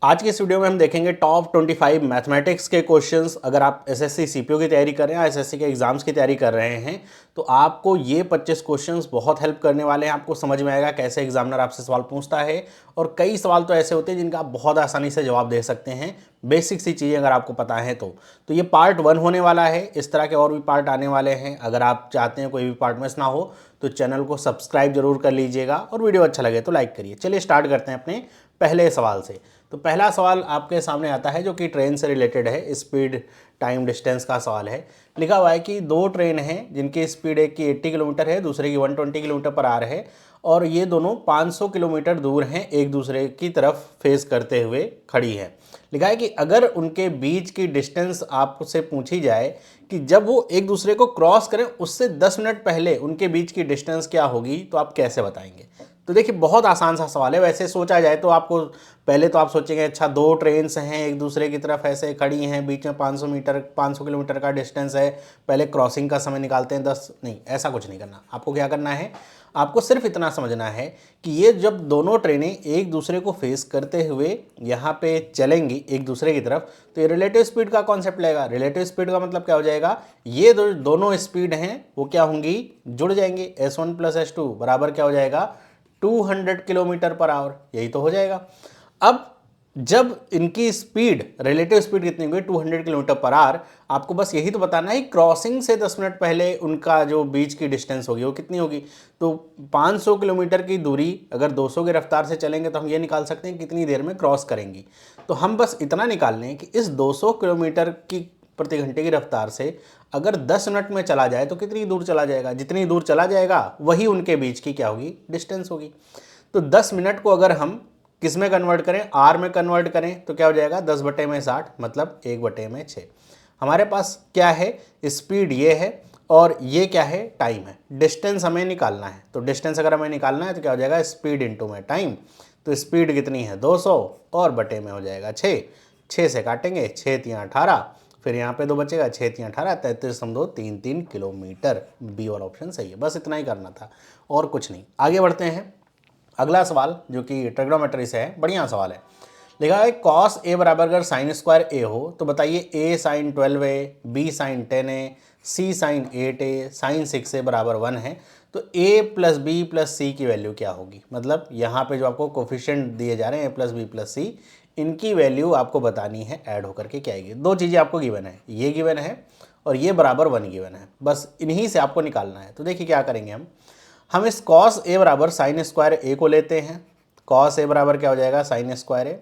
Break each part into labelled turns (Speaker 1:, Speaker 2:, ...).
Speaker 1: आज की इस वीडियो में हम देखेंगे टॉप 25 मैथमेटिक्स के क्वेश्चंस। अगर आप एसएससी सीपीओ की तैयारी कर रहे हैं या एसएससी के एग्जाम्स की तैयारी कर रहे हैं तो आपको ये 25 क्वेश्चंस बहुत हेल्प करने वाले हैं। आपको समझ में आएगा कैसे एग्जामिनर आपसे सवाल पूछता है, और कई सवाल तो ऐसे होते हैं जिनका आप बहुत आसानी से जवाब दे सकते हैं, बेसिक सी चीज़ें अगर आपको पता है तो ये पार्ट 1 होने वाला है। इस तरह के और भी पार्ट आने वाले हैं। अगर आप चाहते हैं कोई भी पार्ट मिस ना हो तो चैनल को सब्सक्राइब जरूर कर लीजिएगा, और वीडियो अच्छा लगे तो लाइक करिए। चलिए स्टार्ट करते हैं अपने पहले सवाल से। तो पहला सवाल आपके सामने आता है जो कि ट्रेन से रिलेटेड है, स्पीड टाइम डिस्टेंस का सवाल है। लिखा हुआ है कि दो ट्रेन हैं जिनकी स्पीड एक की 80 किलोमीटर है, दूसरे की 120 किलोमीटर पर आवर है, और ये दोनों 500 किलोमीटर दूर हैं, एक दूसरे की तरफ फेस करते हुए खड़ी है। लिखा है कि अगर उनके बीच की डिस्टेंस आपसे पूछी जाए कि जब वो एक दूसरे को क्रॉस करें उससे 10 मिनट पहले उनके बीच की डिस्टेंस क्या होगी, तो आप कैसे बताएंगे। तो देखिए बहुत आसान सा सवाल है। वैसे सोचा जाए तो आपको पहले तो आप सोचेंगे अच्छा दो ट्रेन्स हैं एक दूसरे की तरफ ऐसे खड़ी हैं, बीच में 500 किलोमीटर का डिस्टेंस है, पहले क्रॉसिंग का समय निकालते हैं 10। नहीं, ऐसा कुछ नहीं करना। आपको क्या करना है, आपको सिर्फ इतना समझना है कि ये जब दोनों ट्रेनें एक दूसरे को फेस करते हुए यहाँ पे चलेंगी एक दूसरे की तरफ, तो ये रिलेटिव स्पीड का कॉन्सेप्ट लगेगा। रिलेटिव स्पीड का मतलब क्या हो जाएगा, ये दोनों स्पीड हैं वो क्या होंगी, जुड़ जाएंगी। S1 + S2 बराबर क्या हो जाएगा, 200 किलोमीटर पर आवर। यही तो हो जाएगा। अब जब इनकी स्पीड रिलेटिव स्पीड कितनी होगी, 200 किलोमीटर पर आवर, आपको बस यही तो बताना है क्रॉसिंग से 10 मिनट पहले उनका जो बीच की डिस्टेंस होगी वो कितनी होगी। तो 500 किलोमीटर की दूरी अगर 200 की रफ्तार से चलेंगे तो हम ये निकाल सकते हैं कितनी देर में क्रॉस करेंगी। तो हम बस इतना निकाल लें कि इस 200 किलोमीटर की प्रति घंटे की रफ्तार से अगर 10 मिनट में चला जाए तो कितनी दूर चला जाएगा। जितनी दूर चला जाएगा वही उनके बीच की क्या होगी, डिस्टेंस होगी। तो 10 मिनट को अगर हम किस में कन्वर्ट करें, आर में कन्वर्ट करें, तो क्या हो जाएगा 10/60 मतलब 1/6। हमारे पास क्या है, स्पीड ये है और ये क्या है, टाइम है। डिस्टेंस हमें निकालना है, तो डिस्टेंस अगर हमें निकालना है तो क्या हो जाएगा, स्पीड इंटू में टाइम। तो स्पीड कितनी है 200 और बटे में हो जाएगा 6। 6 से काटेंगे, 6 × 3 = 18, फिर यहाँ पे 2 बचेगा, 6 × 3 = 18, 33.33 किलोमीटर। बी वाला ऑप्शन सही है। बस इतना ही करना था और कुछ नहीं। आगे बढ़ते हैं। अगला सवाल जो कि ट्रिग्नोमेट्री से है, बढ़िया सवाल है। लिखा है cos a बराबर अगर sin² a हो तो बताइए a sin 12a, b sin 10a, c sin 8a, sin 6a बराबर 1 है, तो a + b + c की वैल्यू क्या होगी। मतलब यहाँ पे जो आपको कोफिशिएंट दिए जा रहे हैं a + b + c, इनकी वैल्यू आपको बतानी है ऐड होकर के क्या आएगी। दो चीज़ें आपको गिवन है, ये गिवन है और ये बराबर 1 गिवन है। बस इन्हीं से आपको निकालना है। तो देखिए क्या करेंगे हम इस cos a बराबर sin² a को लेते हैं। cos a बराबर क्या हो जाएगा, sin² a।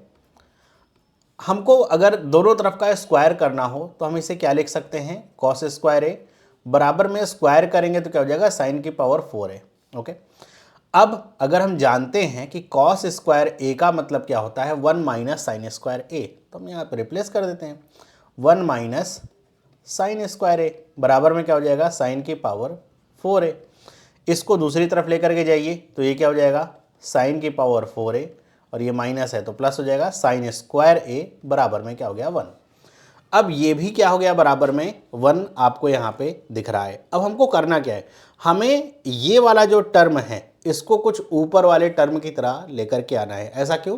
Speaker 1: हमको अगर दोनों तरफ का स्क्वायर करना हो तो हम इसे क्या लिख सकते हैं, cos² a बराबर में स्क्वायर करेंगे तो क्या हो जाएगा, sin की पावर 4a। ओके, अब अगर हम जानते हैं कि cos² a का मतलब क्या होता है, 1 - sin² a, तो हम यहाँ पर रिप्लेस कर देते हैं 1 - sin² a बराबर में क्या हो जाएगा, sin की पावर 4a। इसको दूसरी तरफ लेकर के जाइए तो ये क्या हो जाएगा, sin की पावर 4a, और ये माइनस है तो प्लस हो जाएगा, sin² a बराबर में क्या हो गया, 1। अब ये भी क्या हो गया, बराबर में 1 आपको यहाँ पे दिख रहा है। अब हमको करना क्या है, हमें ये वाला जो टर्म है इसको कुछ ऊपर वाले टर्म की तरह लेकर के आना है। ऐसा क्यों,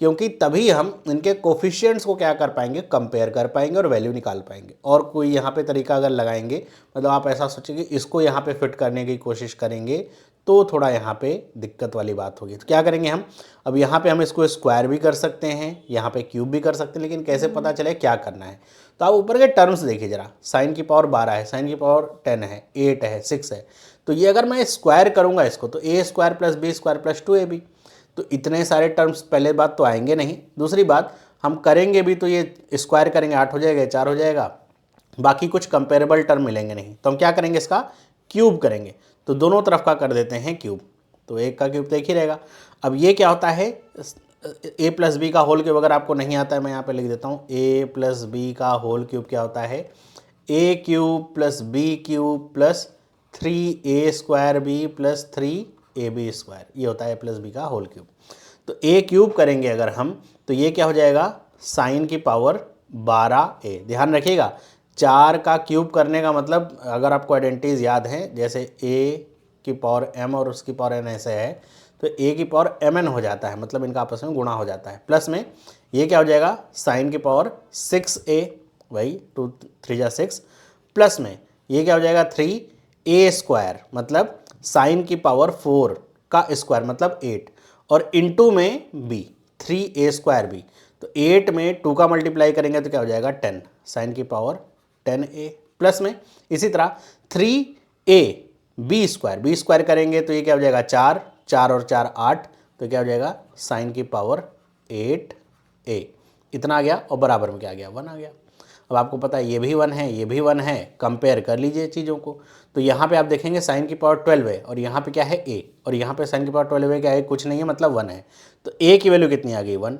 Speaker 1: क्योंकि तभी हम इनके कोफिशिएंट्स को क्या कर पाएंगे, कंपेयर कर पाएंगे और वैल्यू निकाल पाएंगे। और कोई यहाँ पे तरीका अगर लगाएंगे, मतलब आप ऐसा सोचेंगे इसको यहाँ पे फिट करने की कोशिश करेंगे तो थोड़ा यहाँ पे दिक्कत वाली बात होगी। तो क्या करेंगे हम, अब यहाँ पे हम इसको स्क्वायर भी कर सकते हैं, यहाँ पे क्यूब भी कर सकते हैं, लेकिन कैसे पता चले क्या करना है। तो आप ऊपर के टर्म्स देखिए जरा, sin की पावर 12 है, sin की पावर 10 है, 8 है, 6 है। तो ये अगर मैं स्क्वायर करूँगा इसको तो a² + b² + 2ab, तो इतने सारे टर्म्स पहले बात तो आएंगे नहीं। दूसरी बात, हम करेंगे भी तो ये स्क्वायर करेंगे 8 हो जाएगा, 4 हो जाएगा, बाकी कुछ कंपेरेबल टर्म मिलेंगे नहीं। तो हम क्या करेंगे, इसका क्यूब करेंगे। तो दोनों तरफ का कर देते हैं क्यूब, तो एक का क्यूब तो एक ही रहेगा। अब ये क्या होता है, a + b का होल क्यूब अगर आपको नहीं आता है मैं यहाँ पे लिख देता हूँ, a + b का होल क्यूब क्या होता है, a³ + b³ + 3a² b + 3ab², ये होता है a + b का होल क्यूब। तो a³ करेंगे अगर हम तो ये क्या हो जाएगा, sin की पावर 12a। ध्यान रखिएगा 4 का क्यूब करने का मतलब, अगर आपको आइडेंटिटीज याद हैं, जैसे a की पावर m और उसकी पावर n ऐसे है, तो a की पावर mn हो जाता है, मतलब इनका आपस में गुणा हो जाता है। प्लस में ये क्या हो जाएगा, साइन की पावर 6a, वही 2 3 जा 6, प्लस में ये क्या हो जाएगा 3a स्क्वायर, मतलब साइन की पावर 4 का स्क्वायर मतलब 8, और इनटू में b 3a स्क्वायर b, तो 8 में 2 का मल्टीप्लाई करेंगे तो क्या हो जाएगा 10, साइन की पावर 10a, प्लस में इसी तरह 3a b स्क्वायर करेंगे तो ये क्या हो जाएगा 4 4 और 4 8, तो क्या हो जाएगा साइन की पावर 8a, इतना आ गया और बराबर में क्या आ गया 1 आ गया। अब आपको पता है ये भी 1 है, ये भी 1 है, कंपेयर कर लीजिए चीज़ों को। तो यहाँ पे आप देखेंगे साइन की पावर 12 है और यहाँ पे क्या है a, और यहाँ पे साइन की पावर 12 है क्या है, कुछ नहीं है मतलब 1 है, तो a की वैल्यू कितनी आ गई 1।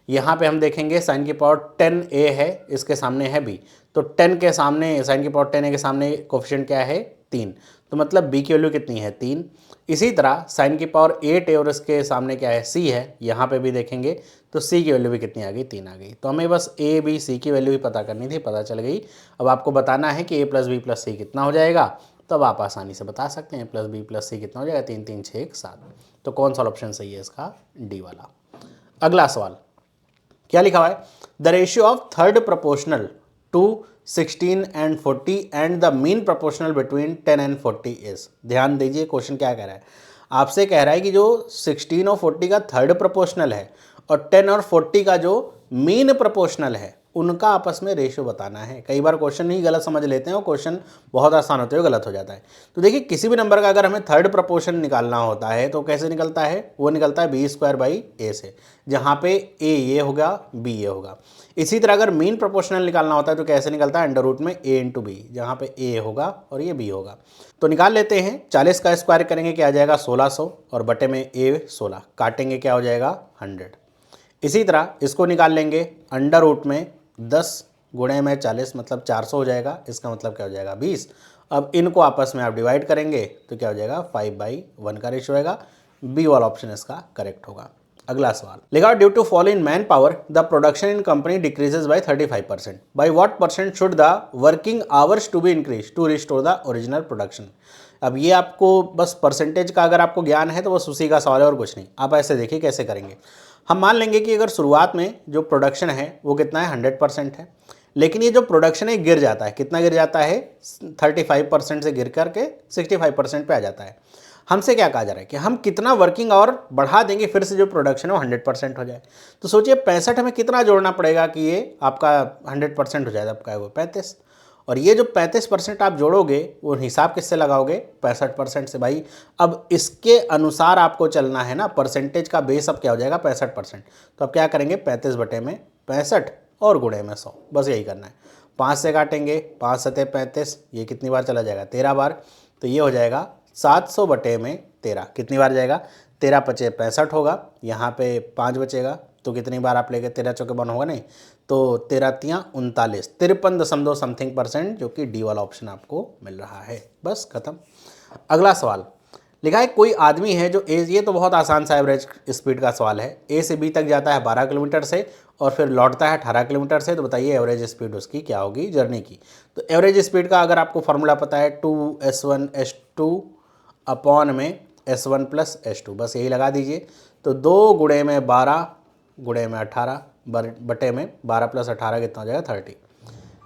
Speaker 1: यहाँ पे हम देखेंगे साइन की पावर 10a है, इसके सामने है b, तो 10 के सामने साइन की पावर 10a के सामने कोफिशिएंट क्या है 3, तो मतलब b की वैल्यू कितनी है 3। इसी तरह साइन की पावर 8 है और इसके सामने क्या है c है, यहाँ पे भी देखेंगे तो c की वैल्यू भी कितनी आ गई 3 आ गई। तो हमें बस a b c की वैल्यू ही पता करनी थी, पता चल गई। अब आपको बताना है कि a plus B plus c कितना हो जाएगा, तब आप आसानी से बता सकते हैं प्लस बी प्लस सी कितना हो जाएगा 3 3 6 7। तो कौन सा ऑप्शन सही है इसका, डी वाला। अगला सवाल क्या लिखा हुआ है, the ratio of third proportional to 16 and 40 and the mean proportional between 10 and 40 is. ध्यान दीजिए क्वेश्चन क्या कह रहा है, आपसे कह रहा है कि जो 16 और 40 का थर्ड प्रोपोर्शनल है और 10 और 40 का जो मीन प्रोपोर्शनल है उनका आपस में रेशियो बताना है। कई बार क्वेश्चन ही गलत समझ लेते हैं और क्वेश्चन बहुत आसान होते हुए गलत हो जाता है। तो देखिए किसी भी नंबर का अगर हमें थर्ड प्रोपोर्शन निकालना होता है तो कैसे निकलता है, वो निकलता है बी स्क्वायर बाई ए से, जहाँ पे ए ये होगा बी ये होगा। इसी तरह अगर मीन प्रोपोर्शनल निकालना होता है तो कैसे निकलता है, अंडर रूट में ए इंटू बी, जहाँ पे ए होगा और ये बी होगा। तो निकाल लेते हैं, 40 का स्क्वायर करेंगे क्या आ जाएगा 1600 और बटे में ए 16 काटेंगे क्या हो जाएगा 100। इसी तरह इसको निकाल लेंगे, अंडर रूट में 10 गुणे में 40 मतलब 400 हो जाएगा, इसका मतलब क्या हो जाएगा 20। अब इनको आपस में आप डिवाइड करेंगे तो क्या हो जाएगा 5/1 का रेशियो आएगा, बी वाला ऑप्शन इसका करेक्ट होगा। अगला सवाल लिखा, due to fall in manpower the production in company decreases by 35%, by what percent should the working hours to be increase to restore the original production. अब ये आपको बस परसेंटेज का अगर आपको ज्ञान है तो बस उसी का सवाल है और कुछ नहीं। आप ऐसे देखिए कैसे करेंगे, हम मान लेंगे कि अगर शुरुआत में जो प्रोडक्शन है वो कितना है 100% है, लेकिन ये जो प्रोडक्शन है गिर जाता है, कितना गिर जाता है 35% से गिर करके 65% पे आ जाता है। हमसे क्या कहा जा रहा है कि हम कितना वर्किंग आवर बढ़ा देंगे फिर से जो प्रोडक्शन है वो 100% हो जाए। तो सोचिए 65 हमें कितना जोड़ना पड़ेगा कि ये आपका 100% हो जाए, आपका है वो 35, और ये जो 35% आप जोड़ोगे वो हिसाब किससे लगाओगे 65% से भाई। अब इसके अनुसार आपको चलना है ना, परसेंटेज का बेस अब क्या हो जाएगा 65%। तो अब क्या करेंगे 35 बटे में 65 और गुणे में 100, बस यही करना है। 5 से काटेंगे, 5 सते 35, ये कितनी बार चला जाएगा 13 बार, तो ये हो जाएगा 700 बटे में 13, कितनी बार जाएगा 13 पचे 65 होगा, यहाँ पे 5 बचेगा तो कितनी बार आप लेंगे 13 चौके 1 होगा नहीं, तो 13 तियाँ 39, 53 समथिंग %, जो कि डी वाला ऑप्शन आपको मिल रहा है। बस खत्म। अगला सवाल लिखा है, कोई आदमी है जो ये तो बहुत आसान सा एवरेज स्पीड का सवाल है, ए से बी तक जाता है 12 किलोमीटर से और फिर लौटता है 18 किलोमीटर से, तो बताइए एवरेज स्पीड उसकी क्या होगी जर्नी की। तो एवरेज स्पीड का अगर आपको फॉर्मूला पता है 2s1s2 अपॉन में s1 प्लस s2, बस यही लगा दीजिए। तो 2 गुणे में 12 गुणे में 18 बटे में 12 प्लस 18 कितना हो जाएगा 30।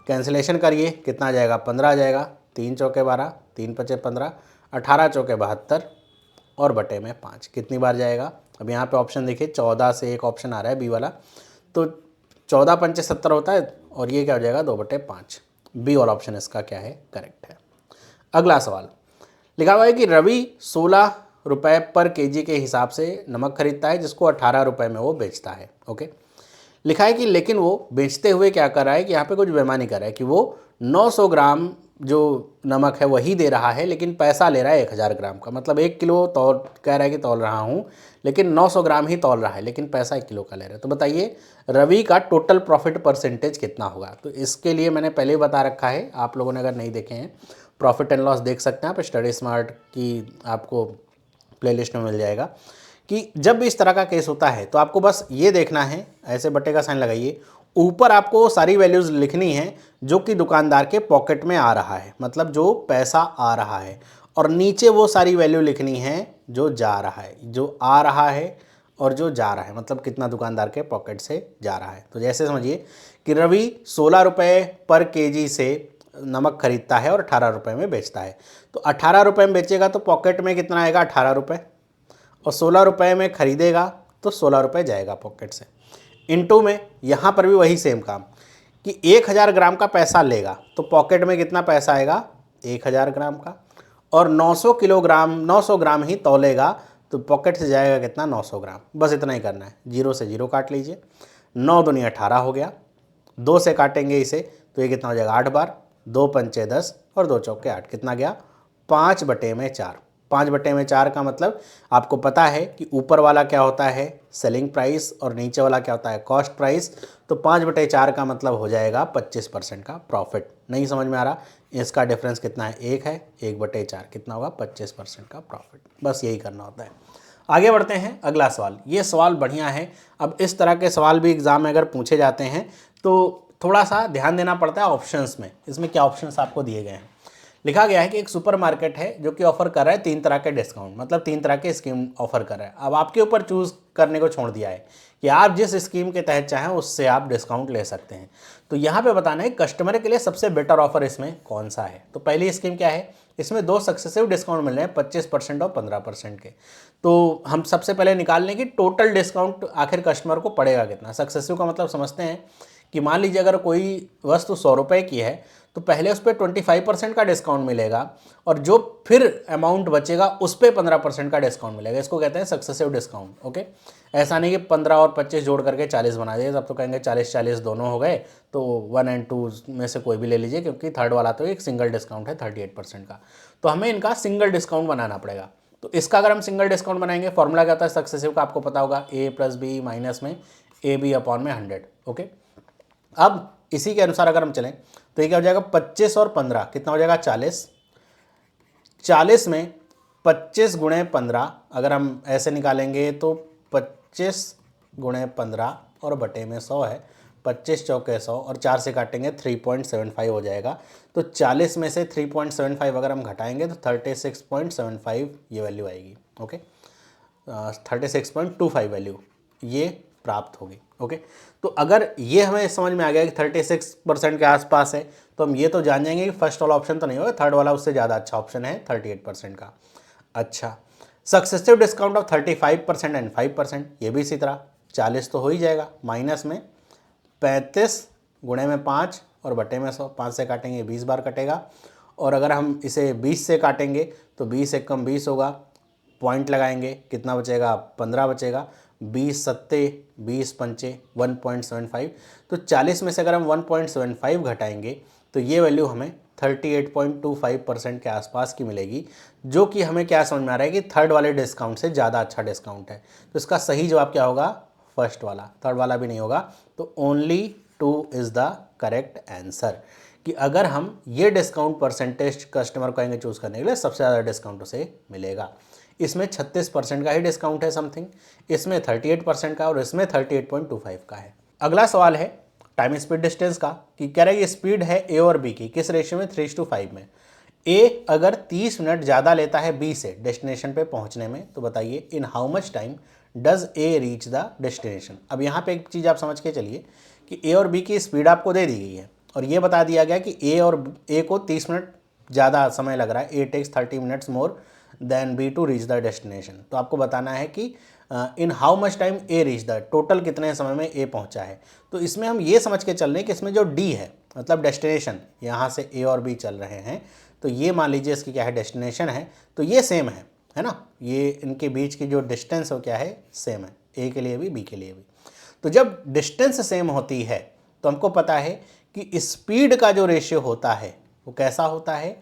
Speaker 1: कैंसिलेशन करिए कितना आ जाएगा 15 आ जाएगा, 3 चौके 12, 3 पचे 15, 18 चौके 72 और बटे में 5 कितनी बार जाएगा। अब यहाँ पे ऑप्शन देखिए 14 से एक ऑप्शन आ रहा है बी वाला, तो 14 पंचे 70 होता है और ये क्या हो जाएगा 2/5। बी वाला ऑप्शन इसका क्या है करेक्ट है। अगला सवाल लिखा हुआ है कि रवि 16 रुपये पर केजी के हिसाब से नमक खरीदता है जिसको 18 रुपये में वो बेचता है। ओके, लिखा है कि लेकिन वो बेचते हुए क्या कर रहा है कि यहाँ पे कुछ बेईमानी कर रहा है कि वो 900 ग्राम जो नमक है वही दे रहा है लेकिन पैसा ले रहा है 1000 ग्राम का, मतलब 1 किलो तौल कह रहा है कि तौल रहा हूँ लेकिन 900 ग्राम ही तौल रहा है लेकिन पैसा 1 किलो का ले रहा है। तो बताइए रवि का टोटल प्रॉफिट परसेंटेज कितना होगा। तो इसके लिए मैंने पहले ही बता रखा है, आप लोगों ने अगर नहीं देखे हैं प्रॉफिट एंड लॉस देख सकते हैं आप, स्टडी स्मार्ट की आपको प्लेलिस्ट में मिल जाएगा। कि जब भी इस तरह का केस होता है तो आपको बस ये देखना है, ऐसे बटे का साइन लगाइए, ऊपर आपको सारी वैल्यूज़ लिखनी है जो कि दुकानदार के पॉकेट में आ रहा है, मतलब जो पैसा आ रहा है, और नीचे वो सारी वैल्यू लिखनी है जो जा रहा है, जो आ रहा है और जो जा रहा है, मतलब कितना दुकानदार के पॉकेट से जा रहा है। तो जैसे समझिए कि रवि 16 रुपये पर केजी से नमक खरीदता है और 18 रुपये में बेचता है। तो 18 रुपये में बेचेगा तो पॉकेट में कितना आएगा, 18 रुपये, और 16 रुपये में खरीदेगा तो 16 रुपये जाएगा पॉकेट से। इनटू में यहाँ पर भी वही सेम काम कि 1000 ग्राम का पैसा लेगा तो पॉकेट में कितना पैसा आएगा, 1000 ग्राम का, और 900 ग्राम ही तौलेगा तो पॉकेट से जाएगा कितना, 900 ग्राम। बस इतना ही करना है, 0 से 0 काट लीजिए, 9 दूनी 18 हो गया, 2 से काटेंगे इसे तो ये कितना हो जाएगा, 8 बार, 2 पंचे 10 और 2 चौके 8, कितना गया, 5/4। 5/4 का मतलब आपको पता है कि ऊपर वाला क्या होता है, सेलिंग प्राइस, और नीचे वाला क्या होता है, कॉस्ट प्राइस। तो 5/4 का मतलब हो जाएगा 25% का प्रॉफिट। नहीं समझ में आ रहा, इसका डिफरेंस कितना है, 1 है, 1/4 कितना होगा, 25% का प्रॉफिट। बस यही करना होता है। आगे बढ़ते हैं, अगला सवाल। ये सवाल बढ़िया है। अब इस तरह के सवाल भी एग्जाम में अगर पूछे जाते हैं तो थोड़ा सा ध्यान देना पड़ता है ऑप्शंस में। इसमें क्या ऑप्शंस आपको दिए गए हैं, लिखा गया है कि एक सुपरमार्केट है जो कि ऑफर कर रहा है 3 तरह के डिस्काउंट, मतलब 3 तरह के स्कीम ऑफर कर रहा है। अब आपके ऊपर चूज करने को छोड़ दिया है कि आप जिस स्कीम के तहत चाहें उससे आप डिस्काउंट ले सकते हैं। तो यहाँ पे बताना है कस्टमर के लिए सबसे बेटर ऑफर इसमें कौन सा है। तो पहली स्कीम क्या है, इसमें 2 सक्सेसिव डिस्काउंट मिल रहे हैं, 25% और 15% के। तो हम सबसे पहले निकाल लें कि टोटल डिस्काउंट आखिर कस्टमर को पड़ेगा कितना। सक्सेसिव का मतलब समझते हैं कि मान लीजिए अगर कोई वस्तु 100 रुपये की है तो पहले उस पर 25% का डिस्काउंट मिलेगा और जो फिर अमाउंट बचेगा उस पर 15% का डिस्काउंट मिलेगा। इसको कहते हैं सक्सेसिव डिस्काउंट। ओके, ऐसा नहीं कि 15 और 25 जोड़ करके 40 बना दिए, तब तो कहेंगे 40-40 दोनों हो गए, तो 1 और 2 में से कोई भी ले लीजिए, क्योंकि थर्ड वाला तो एक सिंगल डिस्काउंट है 38% का। तो हमें इनका सिंगल डिस्काउंट बनाना पड़ेगा। तो इसका अगर हम सिंगल डिस्काउंट बनाएंगे, फॉर्मूला क्या होता है सक्सेसिव का, आपको पता होगा, A + B माइनस में AB/100। ओके, अब इसी के अनुसार अगर हम चलें तो ये क्या हो जाएगा, 25 और 15 कितना हो जाएगा, 40। 40 में 25 × 15 अगर हम ऐसे निकालेंगे तो 25 × 15 और बटे में 100 है, 25 चौके 100 और 4 से काटेंगे 3.75 हो जाएगा। तो 40 में से 3.75 अगर हम घटाएंगे तो 36.75 ये वैल्यू आएगी। ओके, 36.25 वैल्यू ये प्राप्त होगी। ओके, तो अगर ये हमें समझ में आ गया कि 36% के आसपास है तो हम ये तो जान जाएंगे कि फर्स्ट वाला ऑप्शन तो नहीं होगा, थर्ड वाला उससे ज़्यादा अच्छा ऑप्शन है 38% का। अच्छा, सक्सेसिव डिस्काउंट ऑफ 35% एंड 5%, ये भी इसी तरह 40 तो हो ही जाएगा, माइनस में 35 गुणे में 5 और बटे में 100, 5 से काटेंगे 20 बार कटेगा, और अगर हम इसे 20 से काटेंगे तो 20 × 20 होगा, पॉइंट लगाएंगे कितना बचेगा, 15 बचेगा, 20 सत्ते 20 पंचे 1.75। तो 40 में से अगर हम 1.75 घटाएंगे तो ये वैल्यू हमें 38.25% के आसपास की मिलेगी, जो कि हमें क्या समझ में आ रहा है कि थर्ड वाले डिस्काउंट से ज़्यादा अच्छा डिस्काउंट है। तो इसका सही जवाब क्या होगा, फर्स्ट वाला, थर्ड वाला भी नहीं होगा। तो only 2 is the correct answer, कि अगर हम ये डिस्काउंट परसेंटेज कस्टमर को आएंगे चूज़ करने के लिए, सबसे ज़्यादा डिस्काउंट उसे मिलेगा। इसमें 36% का ही डिस्काउंट है समथिंग, इसमें 38% का, और इसमें 38.25 का है। अगला सवाल है टाइम स्पीड डिस्टेंस का, कि कह रहा है ये स्पीड है ए और बी की किस रेशियो में, 3:5 में। ए अगर 30 मिनट ज़्यादा लेता है बी से डेस्टिनेशन पे पहुंचने में, तो बताइए इन how much time does a reach the destination. अब यहाँ पे एक चीज़ आप समझ के चलिए कि ए और बी की स्पीड आपको दे दी गई है और ये बता दिया गया कि ए को 30 मिनट ज़्यादा समय लग रहा है, A takes 30 minutes more than B to reach the destination. तो आपको बताना है कि in how much time A reach the, total कितने समय में ए पहुंचा है। तो इसमें हम ये समझ के चल रहे हैं कि इसमें जो डी है मतलब डेस्टिनेशन, यहाँ से ए और बी चल रहे हैं, तो ये मान लीजिए इसकी क्या है, डेस्टिनेशन है, तो ये सेम है ना, ये इनके बीच की जो डिस्टेंस हो क्या है, सेम है, ए के लिए भी बी के लिए भी। तो जब डिस्टेंस सेम होती है तो हमको पता है कि स्पीड का जो रेशियो होता है वो कैसा होता है,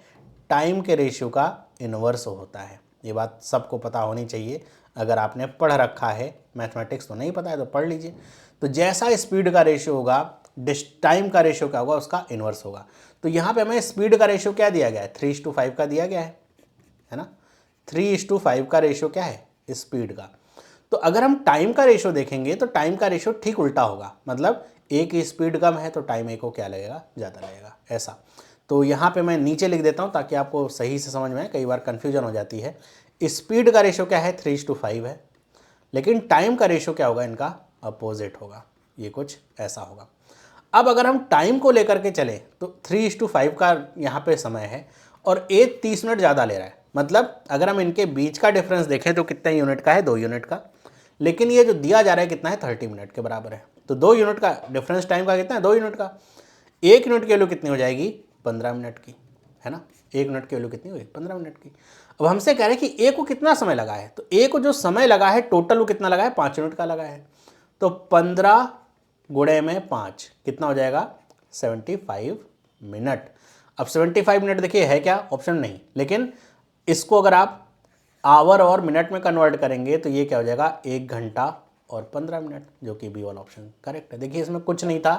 Speaker 1: टाइम के रेशियो का इन्वर्स होता है। ये बात सबको पता होनी चाहिए, अगर आपने पढ़ रखा है मैथमेटिक्स, तो नहीं पता है तो पढ़ लीजिए। तो जैसा स्पीड का रेशियो होगा, टाइम का रेशियो क्या होगा, उसका इन्वर्स होगा। तो यहाँ पे हमें स्पीड का रेशियो क्या दिया गया है, 3:5 का दिया गया है ना, 3:5 का रेशियो क्या है, स्पीड का। तो अगर हम टाइम का रेशियो देखेंगे तो टाइम का रेशियो ठीक उल्टा होगा, मतलब ए की स्पीड कम है तो टाइम ए को क्या लगेगा, ज़्यादा लगेगा, ऐसा। तो यहाँ पे मैं नीचे लिख देता हूँ ताकि आपको सही से समझ में आए, कई बार कन्फ्यूजन हो जाती है। स्पीड का रेशियो क्या है, 3:5 है, लेकिन टाइम का रेशियो क्या होगा, इनका अपोजिट होगा, ये कुछ ऐसा होगा। अब अगर हम टाइम को लेकर के चलें तो 3:5 का यहाँ पे समय है और ए 30 मिनट ज़्यादा ले रहा है, मतलब अगर हम इनके बीच का डिफरेंस देखें तो कितने यूनिट का है, 2 यूनिट का, लेकिन ये जो दिया जा रहा है कितना है, 30 मिनट के बराबर है। तो 2 यूनिट का डिफरेंस टाइम का कितना है, 2 यूनिट का। 1 यूनिट की वैल्यू कितनी हो जाएगी, 15 मिनट की, है ना। 1 यूनिट की वैल्यू कितनी हुई, 15 मिनट की। अब हमसे कह रहे हैं कि ए को कितना समय लगा है, तो ए को जो समय लगा है टोटल वो कितना लगा है, 5 यूनिट का लगा है। तो 15 गुणे में 5 कितना हो जाएगा, 75 मिनट। अब 75 मिनट देखिए है क्या, ऑप्शन नहीं, लेकिन इसको अगर आप आवर और मिनट में कन्वर्ट करेंगे तो ये क्या हो जाएगा, 1 घंटा और 15 मिनट, जो कि बी वाला ऑप्शन करेक्ट है। देखिए इसमें कुछ नहीं था,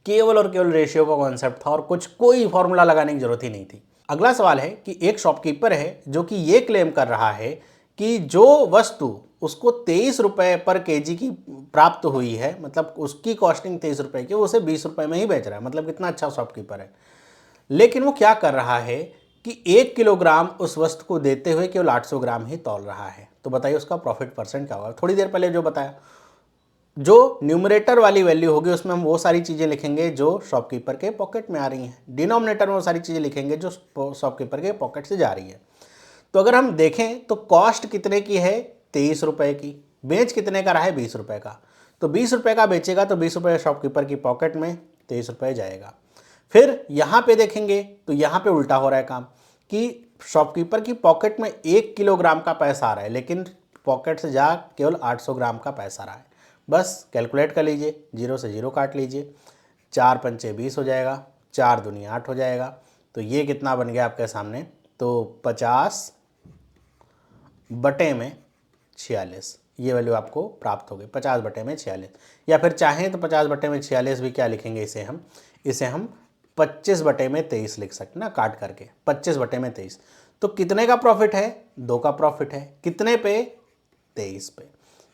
Speaker 1: केवल और केवल रेशियो का कॉन्सेप्ट था और कोई फॉर्मूला लगाने की जरूरत ही नहीं थी। अगला सवाल है कि एक शॉपकीपर है जो कि ये क्लेम कर रहा है कि जो वस्तु उसको 23 रुपये पर केजी की प्राप्त हुई है, मतलब उसकी कॉस्टिंग 23 रुपये की, वो उसे 20 रुपये में ही बेच रहा है, मतलब कितना अच्छा शॉपकीपर है। लेकिन वो क्या कर रहा है कि 1 किलोग्राम उस वस्तु को देते हुए केवल 800 ग्राम ही तौल रहा है। तो बताइए उसका प्रॉफिट परसेंट क्या होगा। थोड़ी देर पहले जो बताया, जो न्यूमरेटर वाली वैल्यू होगी उसमें हम वो सारी चीज़ें लिखेंगे जो शॉपकीपर के पॉकेट में आ रही हैं, डिनोमिनेटर में वो सारी चीज़ें लिखेंगे जो शॉपकीपर के पॉकेट से जा रही है। तो अगर हम देखें तो कॉस्ट कितने की है, 23 रुपये की, बेच कितने का रहा है, 20 रुपये का। तो 20 रुपये का बेचेगा तो 20 रुपये शॉपकीपर की पॉकेट में, 23 रुपये जाएगा। फिर यहाँ पे देखेंगे तो यहाँ पे उल्टा हो रहा है काम कि शॉपकीपर की पॉकेट में 1 किलोग्राम का पैसा आ रहा है, लेकिन पॉकेट से जा केवल 800 ग्राम का पैसा आ रहा है। बस कैलकुलेट कर लीजिए, 0 से 0 काट लीजिए, 4 पंचे 20 हो जाएगा, 4 दूनी 8 हो जाएगा। तो ये कितना बन गया आपके सामने, तो 50 बटे में 46, ये वैल्यू आपको प्राप्त हो गई, 50 बटे में 46। या फिर चाहें तो 50 बटे में 46 भी क्या लिखेंगे, इसे हम 25 बटे में 23 लिख सकते ना, काट करके 25 बटे में 23। तो कितने का प्रॉफिट है, 2 का प्रॉफिट है, कितने पे, 23 पे।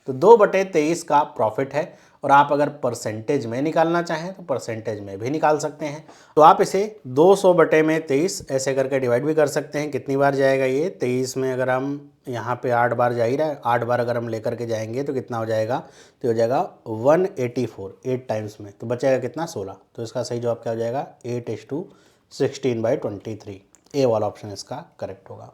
Speaker 1: तो 2 बटे 23 का प्रॉफिट है। और आप अगर परसेंटेज में निकालना चाहें तो परसेंटेज में भी निकाल सकते हैं। तो आप इसे 200 बटे में 23 ऐसे करके डिवाइड भी कर सकते हैं। कितनी बार जाएगा ये, 23 में अगर हम यहाँ पे 8 बार जा ही रहा है, 8 बार अगर हम लेकर के जाएंगे तो कितना हो जाएगा, तो हो जाएगा 184, 8 टाइम्स में, तो बचेगा कितना, 16। तो इसका सही जवाब क्या हो जाएगा, 8:16/23। ए वाला ऑप्शन इसका करेक्ट होगा।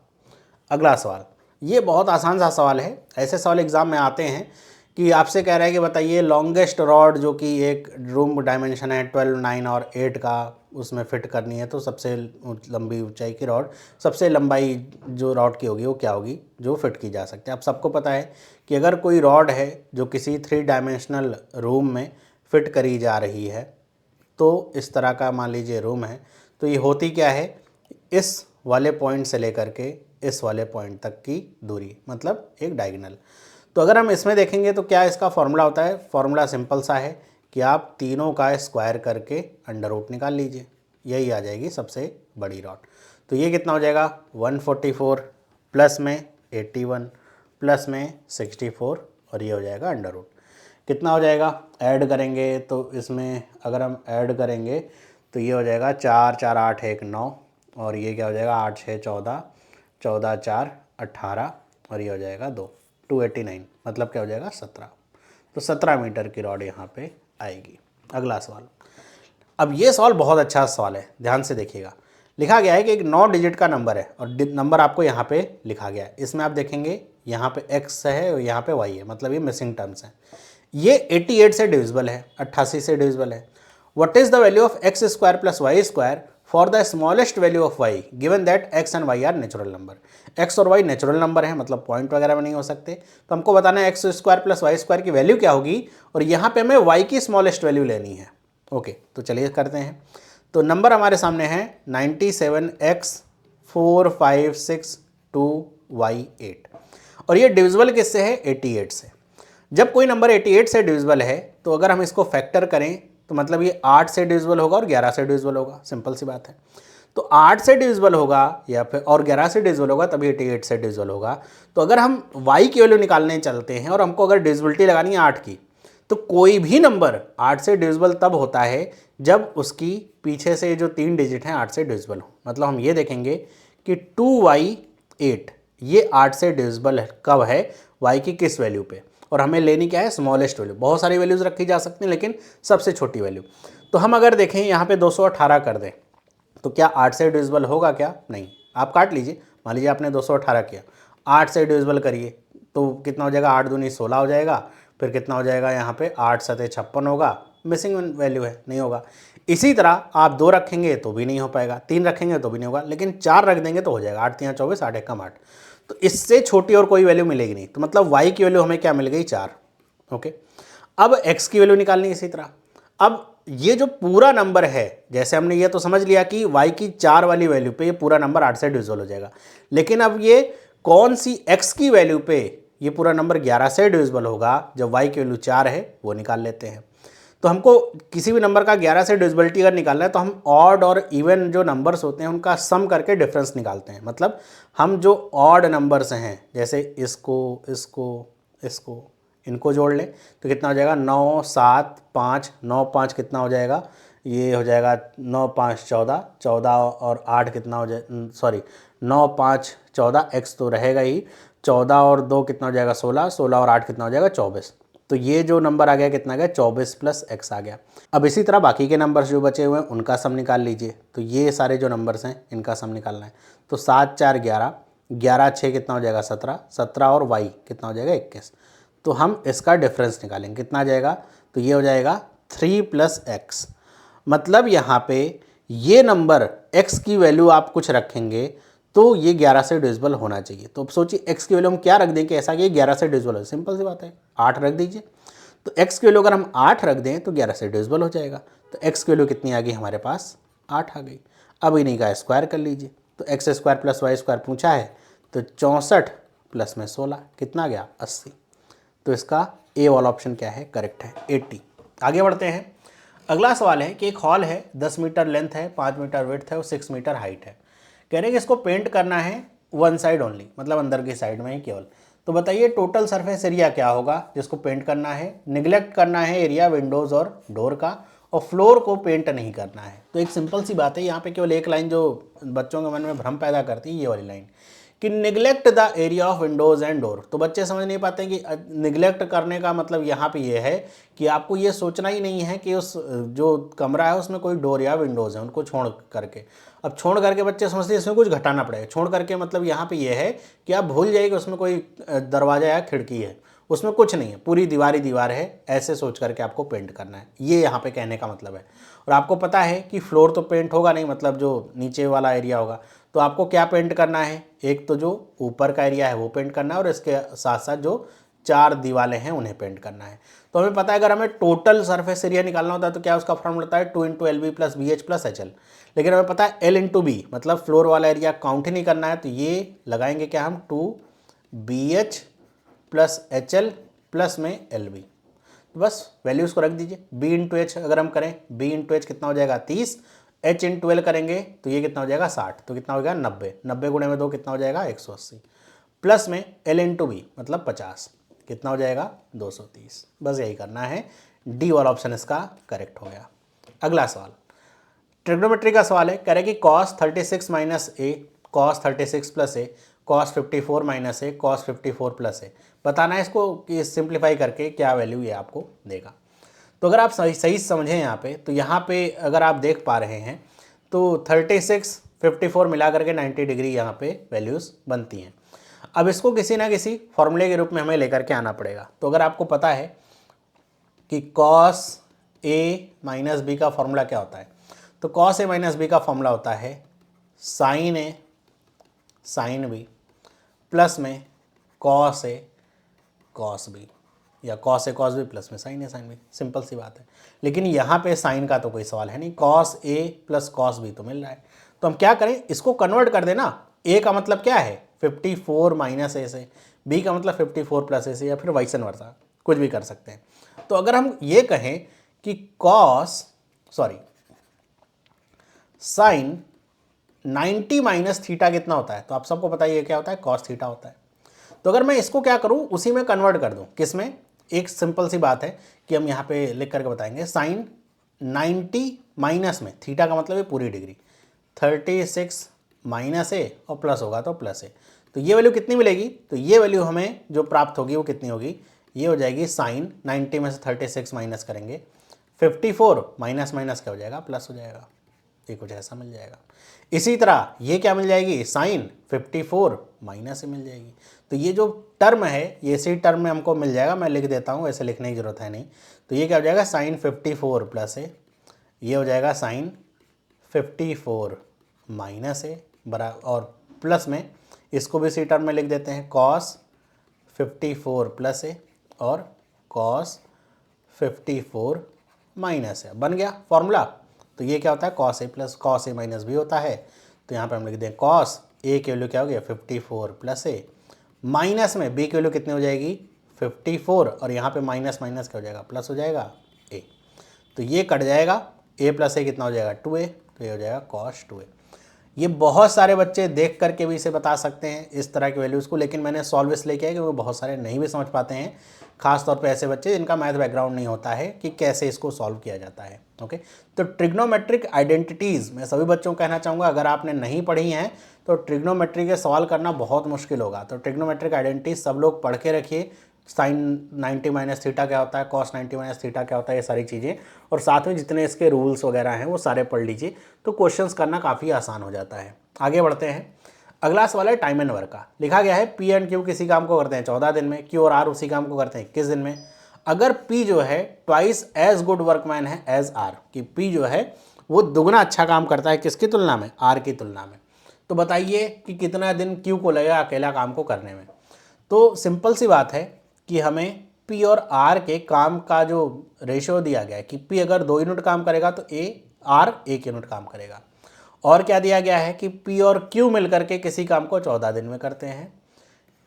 Speaker 1: अगला सवाल, ये बहुत आसान सा सवाल है। ऐसे सवाल एग्जाम में आते हैं कि आपसे कह रहा है कि बताइए लॉन्गेस्ट रॉड जो कि एक रूम डायमेंशन है 12, 9 और 8 का, उसमें फिट करनी है, तो सबसे लंबी ऊंचाई की रॉड, सबसे लंबाई जो रॉड की होगी वो क्या होगी जो फिट की जा सकती है। आप सबको पता है कि अगर कोई रॉड है जो किसी 3 डायमेंशनल रूम में फिट करी जा रही है, तो इस तरह का मान लीजिए रूम है, तो ये होती क्या है, इस वाले पॉइंट से लेकर के इस वाले पॉइंट तक की दूरी, मतलब एक डायगोनल। तो अगर हम इसमें देखेंगे तो क्या इसका फॉर्मूला होता है, फॉर्मूला सिंपल सा है कि आप तीनों का स्क्वायर करके अंडर रूट निकाल लीजिए, यही आ जाएगी सबसे बड़ी रॉड। तो ये कितना हो जाएगा, 144 प्लस में 81 प्लस में 64 और ये हो जाएगा अंडर रूट। कितना हो जाएगा, ऐड करेंगे तो इसमें अगर हम ऐड करेंगे तो ये हो जाएगा 4 4 8 1 9 और ये क्या हो जाएगा 8 6 14 14 4 18 और ये हो जाएगा 289, मतलब क्या हो जाएगा 17। तो 17 मीटर की रॉड यहाँ पे आएगी। अगला सवाल, अब ये सवाल बहुत अच्छा सवाल है, ध्यान से देखिएगा। लिखा गया है कि एक 9 डिजिट का नंबर है और नंबर आपको यहाँ पे लिखा गया है। इसमें आप देखेंगे यहाँ पे x है और यहाँ पे y है, मतलब ये मिसिंग टर्म्स हैं। ये 88 से डिविजिबल है, 88 से डिविजिबल है। What is the value of x square plus Y square for the smallest value of y given that x and y are natural number. x और y नेचुरल नंबर है, मतलब point वगैरह में नहीं हो सकते। तो हमको बताना है x square plus Y square की वैल्यू क्या होगी और यहाँ पे हमें y की स्मॉलेस्ट वैल्यू लेनी है। ओके, तो चलिए करते हैं। तो नंबर हमारे सामने है 97x4562y8 और ये डिविजिबल किससे है, 88 से। जब कोई नंबर 88 से डिविजिबल है तो अगर हम इसको फैक्टर करें तो मतलब ये 8 से डिविजिबल होगा और 11 से डिविजिबल होगा, सिंपल सी बात है। तो 8 से डिविजिबल होगा या फिर और 11 से डिविजिबल होगा तभी 88 से डिविजिबल होगा। तो अगर हम y की वैल्यू निकालने चलते हैं और हमको अगर डिविजिबिलिटी लगानी है 8 की, तो कोई भी नंबर 8 से डिविजिबल तब होता है जब उसकी पीछे से जो 3 डिजिट हैं 8 से डिविजिबल हो। मतलब हम ये देखेंगे कि 2y8 ये 8 से डिविजिबल कब है, y की किस वैल्यू पे। और हमें लेनी क्या है, स्मॉलेस्ट वैल्यू। बहुत सारी वैल्यूज़ रखी जा सकती हैं लेकिन सबसे छोटी वैल्यू। तो हम अगर देखें यहाँ पे 218 कर दें तो क्या 8 से डिविजिबल होगा क्या? नहीं। आप काट लीजिए, मान लीजिए आपने 218 किया, 8 से डिविजिबल करिए तो कितना हो जाएगा, 8 दूनी 16 हो जाएगा। फिर कितना हो जाएगा यहाँ पे, 8 सते 56 होगा, मिसिंग वैल्यू है, नहीं होगा। इसी तरह आप 2 रखेंगे तो भी नहीं हो पाएगा, 3 रखेंगे तो भी नहीं होगा, लेकिन 4 रख देंगे तो हो जाएगा। 8 3 24, 8 1 8। तो इससे छोटी और कोई वैल्यू मिलेगी नहीं। तो मतलब y की वैल्यू हमें क्या मिल गई, 4। ओके, अब x की वैल्यू निकालनी है इसी तरह। अब ये जो पूरा नंबर है, जैसे हमने ये तो समझ लिया कि y की 4 वाली वैल्यू पे ये पूरा नंबर 8 से डिविजिबल हो जाएगा, लेकिन अब ये कौन सी x की वैल्यू पे ये पूरा नंबर 11 से डिविजिबल होगा, जब y की वैल्यू 4 है, वो निकाल लेते हैं। तो हमको किसी भी नंबर का 11 से डिविजिबिलिटी अगर निकालना है तो हम ऑड और इवन जो नंबर्स होते हैं उनका सम करके डिफरेंस निकालते हैं। मतलब हम जो ऑड नंबर्स हैं, जैसे इसको इसको इसको इनको जोड़ लें तो कितना हो जाएगा, 9 7 5, 9 5 कितना हो जाएगा, ये हो जाएगा 9 5 14, 14 और 8 कितना हो जाए, सॉरी 9 5 14, x तो रहेगा ही, 14 और 2 कितना हो जाएगा, 16, 16 और 8 कितना हो जाएगा, 24। तो ये जो नंबर आ गया कितना आ गया, 24 प्लस x आ गया। अब इसी तरह बाकी के नंबर्स जो बचे हुए हैं उनका सम निकाल लीजिए। तो ये सारे जो नंबर्स हैं इनका सम निकालना है। तो 7 4 11, 11 6 कितना हो जाएगा, 17, 17 और y कितना हो जाएगा, 21। तो हम इसका डिफरेंस निकालेंगे, कितना आ जाएगा, तो ये हो जाएगा 3 प्लस एक्स। मतलब यहाँ पे ये नंबर x की वैल्यू आप कुछ रखेंगे तो ये 11 से डिविजिबल होना चाहिए। तो अब सोचिए x की वैल्यू हम क्या रख दें कि ऐसा कि ये 11 से डिविजिबल हो, सिंपल सी बात है, 8 रख दीजिए। तो x की वैल्यू अगर हम 8 रख दें तो 11 से डिविजिबल हो जाएगा। तो x की वैल्यू कितनी आ गई हमारे पास, 8 आ गई। अब इन्हीं का स्क्वायर कर लीजिए। तो X square plus Y square पूछा है, तो 64 प्लस में 16 कितना आ गया, 80। तो इसका ए वाला ऑप्शन क्या है, करेक्ट है, 80। आगे बढ़ते हैं। अगला सवाल है कि एक हॉल है, 10 मीटर लेंथ है, 5 मीटर विड्थ है और 6 मीटर हाइट है। कह रहे हैं कि इसको पेंट करना है वन साइड ओनली, मतलब अंदर की साइड में ही केवल। तो बताइए टोटल सरफेस एरिया क्या होगा जिसको पेंट करना है। निगलेक्ट करना है एरिया विंडोज़ और डोर का, और फ्लोर को पेंट नहीं करना है। तो एक सिंपल सी बात है, यहाँ पे केवल एक लाइन जो बच्चों के मन में भ्रम पैदा करती है, ये वाली लाइन कि neglect the area of Windows and door. तो बच्चे समझ नहीं पाते कि निगलेक्ट करने का मतलब यहाँ पे ये है कि आपको ये सोचना ही नहीं है कि उस जो कमरा है उसमें कोई डोर या विंडोज़ है, उनको छोड़ करके। अब छोड़ करके बच्चे समझते हैं इसमें कुछ घटाना पड़ेगा। छोड़ करके मतलब यहाँ पे ये है कि आप भूल जाइए कि उसमें कोई दरवाज़ा या खिड़की है, उसमें कुछ नहीं है, पूरी दीवार ही दीवार है, ऐसे सोच करके आपको पेंट करना है। ये यहाँ पे कहने का मतलब है। और आपको पता है कि फ्लोर तो पेंट होगा नहीं, मतलब जो नीचे वाला एरिया होगा, तो आपको क्या पेंट करना है, एक तो जो ऊपर का एरिया है वो पेंट करना है और इसके साथ साथ जो 4 दीवारें हैं उन्हें पेंट करना है। तो हमें पता है अगर हमें टोटल सरफेस एरिया निकालना होता है तो क्या उसका फॉर्मूला होता है 2 × LB + BH + HL। लेकिन हमें पता है L × B, मतलब फ्लोर वाला एरिया काउंट ही नहीं करना है, तो ये लगाएंगे क्या हम 2BH + HL प्लस में LB। तो बस वैल्यूज़ को रख दीजिए। B × H अगर हम करें, B × H कितना हो जाएगा 30, H × 12 करेंगे तो ये कितना हो जाएगा 60, तो कितना हो गया 90, 90 गुणे में 2 कितना हो जाएगा 180, प्लस में L × B मतलब 50, कितना हो जाएगा 230। बस यही करना है, डी वाला ऑप्शन इसका करेक्ट हो गया। अगला सवाल ट्रिग्नोमेट्री का सवाल है। कह रहे कि cos 36 - a, cos 36 + a, cos 54 - a, cos 54 + a बताना है इसको कि सिंप्लीफाई करके क्या वैल्यू ये आपको देगा। तो अगर आप सही समझें यहाँ पे, तो यहाँ पे अगर आप देख पा रहे हैं तो 36 54 मिला करके 90 डिग्री यहाँ पे वैल्यूज़ बनती हैं। अब इसको किसी ना किसी फॉर्मूले के रूप में हमें लेकर के आना पड़ेगा। तो अगर आपको पता है कि cos a - b का फॉर्मूला क्या होता है, तो cos a - b का फॉर्मूला होता है sin a sin b plus में cos a cos b, या cos a cos b plus में sin a sin b। Simple सी बात है। लेकिन यहाँ पे साइन का तो कोई सवाल है नहीं, cos a + cos b तो मिल रहा है। तो हम क्या करें, इसको कन्वर्ट कर देना। a का मतलब क्या है 54 - a से, b का मतलब 54 + a से, या फिर वाइसन वर्सा कुछ भी कर सकते हैं। तो अगर हम ये कहें कि साइन 90 - थीटा कितना होता है, तो आप सबको पता है क्या होता है, cos थीटा होता है। तो अगर मैं इसको क्या करूं, उसी में कन्वर्ट कर दूं, किस में, एक सिंपल सी बात है कि हम यहाँ पे लिख करके बताएंगे साइन 90 माइनस में, थीटा का मतलब है पूरी डिग्री, 36 - a और प्लस होगा तो प्लस a। तो ये वैल्यू कितनी मिलेगी, तो ये वैल्यू हमें जो प्राप्त होगी वो कितनी होगी, ये हो जाएगी साइन, 90 में से 36 माइनस करेंगे 54, माइनस माइनस क्या हो जाएगा, प्लस हो जाएगा। ये कुछ ऐसा मिल जाएगा। इसी तरह ये क्या मिल जाएगी, साइन 54 माइनस से मिल जाएगी। तो ये जो टर्म है ये इसी टर्म में हमको मिल जाएगा, मैं लिख देता हूँ, ऐसे लिखने की जरूरत है नहीं। तो ये क्या हो जाएगा, साइन 54 प्लस है, ये हो जाएगा साइन 54 माइनस है बराबर, और प्लस में इसको भी इसी टर्म में लिख देते हैं, कॉस 54 प्लस है और कॉस 54 माइनस है। बन गया फॉर्मूला। तो ये क्या होता है, cos A plus cos A minus B होता है। तो यहाँ पे हम लिख दें कॉस ए की वैल्यू क्या हो गया 54 प्लस ए, माइनस में बी की वैल्यू कितनी हो जाएगी 54, और यहाँ पे माइनस माइनस क्या हो जाएगा, प्लस हो जाएगा ए। तो ये कट जाएगा, ए प्लस ए कितना हो जाएगा 2a, तो ये हो जाएगा कॉस 2a। ये बहुत सारे बच्चे देख करके भी इसे बता सकते हैं इस तरह के वैल्यूज़ को, लेकिन मैंने सॉल्व इसलिए किया है क्योंकि बहुत सारे नहीं भी समझ पाते हैं, खास तौर पे ऐसे बच्चे जिनका मैथ बैकग्राउंड नहीं होता है कि कैसे इसको सॉल्व किया जाता है। ओके, तो ट्रिग्नोमेट्रिक आइडेंटिटीज़ मैं सभी बच्चों को कहना चाहूँगा, अगर आपने नहीं पढ़ी हैं तो ट्रिग्नोमेट्री के सवाल करना बहुत मुश्किल होगा। तो ट्रिग्नोमेट्रिक आइडेंटिटीज सब लोग पढ़ के रखिए, साइन 90 माइनस थीटा क्या होता है, कॉस 90 माइनस थीटा क्या होता है, ये सारी चीज़ें, और साथ में जितने इसके रूल्स वगैरह हैं वो सारे पढ़ लीजिए, तो क्वेश्चंस करना काफ़ी आसान हो जाता है। आगे बढ़ते हैं। अगला सवाल है टाइम एंड वर्क का। लिखा गया है पी एंड क्यू किसी काम को करते हैं 14 दिन में, क्यू और आर उसी काम को करते हैं 21 दिन में। अगर पी जो है ट्वाइस एज गुड वर्कमैन है एज आर, कि पी जो है वो दुगना अच्छा काम करता है किसकी तुलना में, आर की तुलना में, तो बताइए कि कितना दिन क्यू को लगेगा अकेला काम को करने में। तो सिंपल सी बात है कि हमें पी और आर के काम का जो रेशियो दिया गया है कि पी अगर 2 यूनिट काम करेगा तो आर 1 यूनिट काम करेगा, और क्या दिया गया है कि पी और क्यू मिलकर के किसी काम को 14 दिन में करते हैं,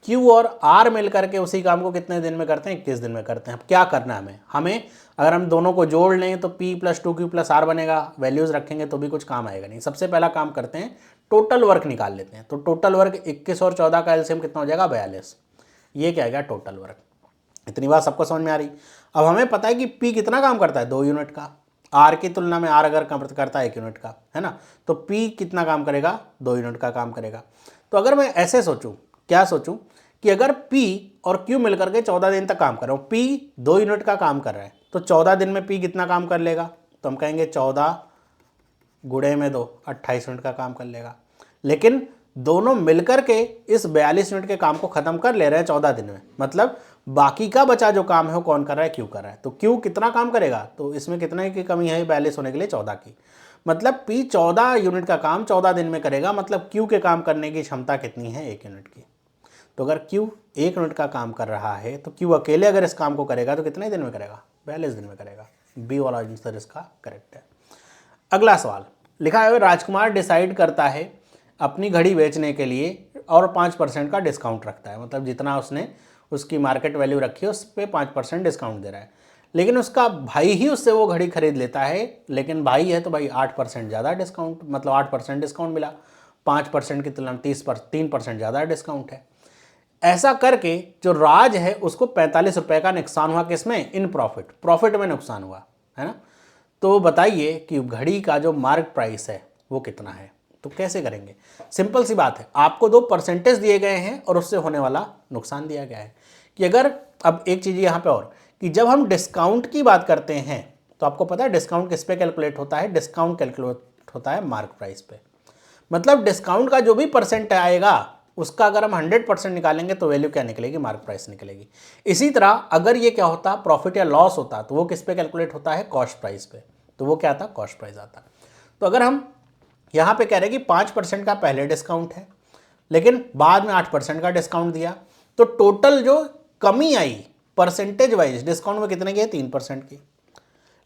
Speaker 1: क्यू और आर मिलकर के उसी काम को कितने दिन में करते हैं, 21 दिन में करते हैं। अब क्या करना है हमें अगर हम दोनों को जोड़ लें तो p + 2q + r बनेगा, वैल्यूज़ रखेंगे तो भी कुछ काम आएगा नहीं। सबसे पहला काम करते हैं, टोटल वर्क निकाल लेते हैं। तो टोटल वर्क 21 और 14 का एलसीएम कितना हो जाएगा 42, ये क्या आएगा टोटल वर्क। इतनी बात सबको समझ में आ रही। अब हमें पता है कि P कितना काम करता है 2 यूनिट का, R की तुलना में R अगर करता है 1 यूनिट का, है ना, तो P कितना काम करेगा 2 यूनिट का काम करेगा। तो अगर मैं ऐसे सोचूं, क्या सोचूं कि अगर P और Q मिलकर के 14 दिन तक काम कर रहा हूँ, P 2 यूनिट का काम कर रहा है, तो 14 दिन में P कितना काम कर लेगा, तो हम कहेंगे 14 गुणे में 2 28 यूनिट का काम कर लेगा। लेकिन दोनों मिलकर के इस 42 यूनिट के काम को खत्म कर ले रहे हैं 14 दिन में, मतलब बाकी का बचा जो काम है वो कौन कर रहा है, क्यू कर रहा है। तो क्यू कितना काम करेगा, तो इसमें कितने की कमी है 42 होने के लिए 14 की, मतलब पी 14 यूनिट का काम 14 दिन में करेगा, मतलब क्यू के काम करने की क्षमता कितनी है 1 यूनिट की। तो अगर क्यू 1 यूनिट का काम कर रहा है तो क्यू अकेले अगर इस काम को करेगा तो कितने दिन में करेगा 42 दिन में करेगा। बी वाला आंसर इसका करेक्ट है। अगला सवाल लिखा है राजकुमार डिसाइड करता है अपनी घड़ी बेचने के लिए और 5% का डिस्काउंट रखता है, मतलब जितना उसने उसकी मार्केट वैल्यू रखी है उस पर 5% डिस्काउंट दे रहा है, लेकिन उसका भाई ही उससे वो घड़ी खरीद लेता है, लेकिन भाई है तो भाई 8% ज़्यादा डिस्काउंट, मतलब 8% डिस्काउंट मिला, 5% की तुलना में 3% ज़्यादा डिस्काउंट है। ऐसा करके जो राज है उसको 45 रुपये का नुकसान हुआ, किसमें, इन प्रॉफिट में नुकसान हुआ, है ना। तो बताइए कि घड़ी का जो मार्केट प्राइस है वो कितना है। तो कैसे करेंगे, सिंपल सी बात है, आपको 2 परसेंटेज दिए गए हैं और उससे होने वाला नुकसान दिया गया है कि अगर, अब एक चीज़ यहाँ पे और, कि जब हम डिस्काउंट की बात करते हैं तो आपको पता है डिस्काउंट किस पे कैलकुलेट होता है, डिस्काउंट कैलकुलेट होता है मार्क प्राइस पे, मतलब डिस्काउंट का जो भी परसेंट आएगा उसका अगर हम 100% निकालेंगे तो वैल्यू क्या निकलेगी, मार्क प्राइस निकलेगी। इसी तरह अगर ये क्या होता, प्रॉफिट या लॉस होता, तो वो किस पे कैलकुलेट होता है, कॉस्ट प्राइस पे, तो वो क्या आता, कॉस्ट प्राइस आता। तो अगर हम यहाँ पे कह रहे हैं कि 5% का पहले डिस्काउंट है लेकिन बाद में 8% का डिस्काउंट दिया, तो टोटल जो कमी आई परसेंटेज वाइज डिस्काउंट में कितने की है, 3% की,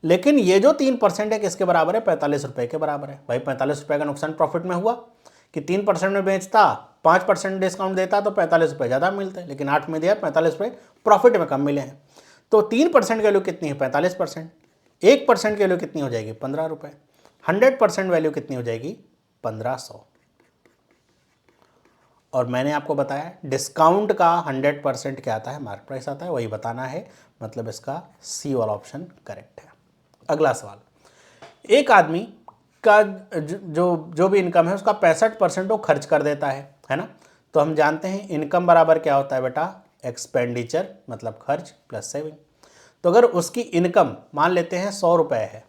Speaker 1: लेकिन ये जो 3% है किसके बराबर है, 45 रुपये के बराबर है। भाई 45 रुपये का नुकसान प्रॉफिट में हुआ कि 3% में बेचता, 5% डिस्काउंट देता तो 45 रुपये ज़्यादा मिलते, लेकिन 8 में दिया 45 रुपये प्रॉफिट में कम मिले हैं। तो 3% की वैल्यू कितनी है 45%, 1% की वैल्यू कितनी हो जाएगी 15 रुपये, 100% वैल्यू कितनी हो जाएगी 1500। और मैंने आपको बताया डिस्काउंट का 100% क्या आता है, मार्क प्राइस आता है, वही बताना है, मतलब इसका सी वाला ऑप्शन करेक्ट है। अगला सवाल, एक आदमी का जो भी इनकम है उसका 65% वो खर्च कर देता है ना। तो हम जानते हैं इनकम बराबर क्या होता है बेटा, एक्सपेंडिचर मतलब खर्च प्लस सेविंग। तो अगर उसकी इनकम मान लेते हैं 100 रुपये है,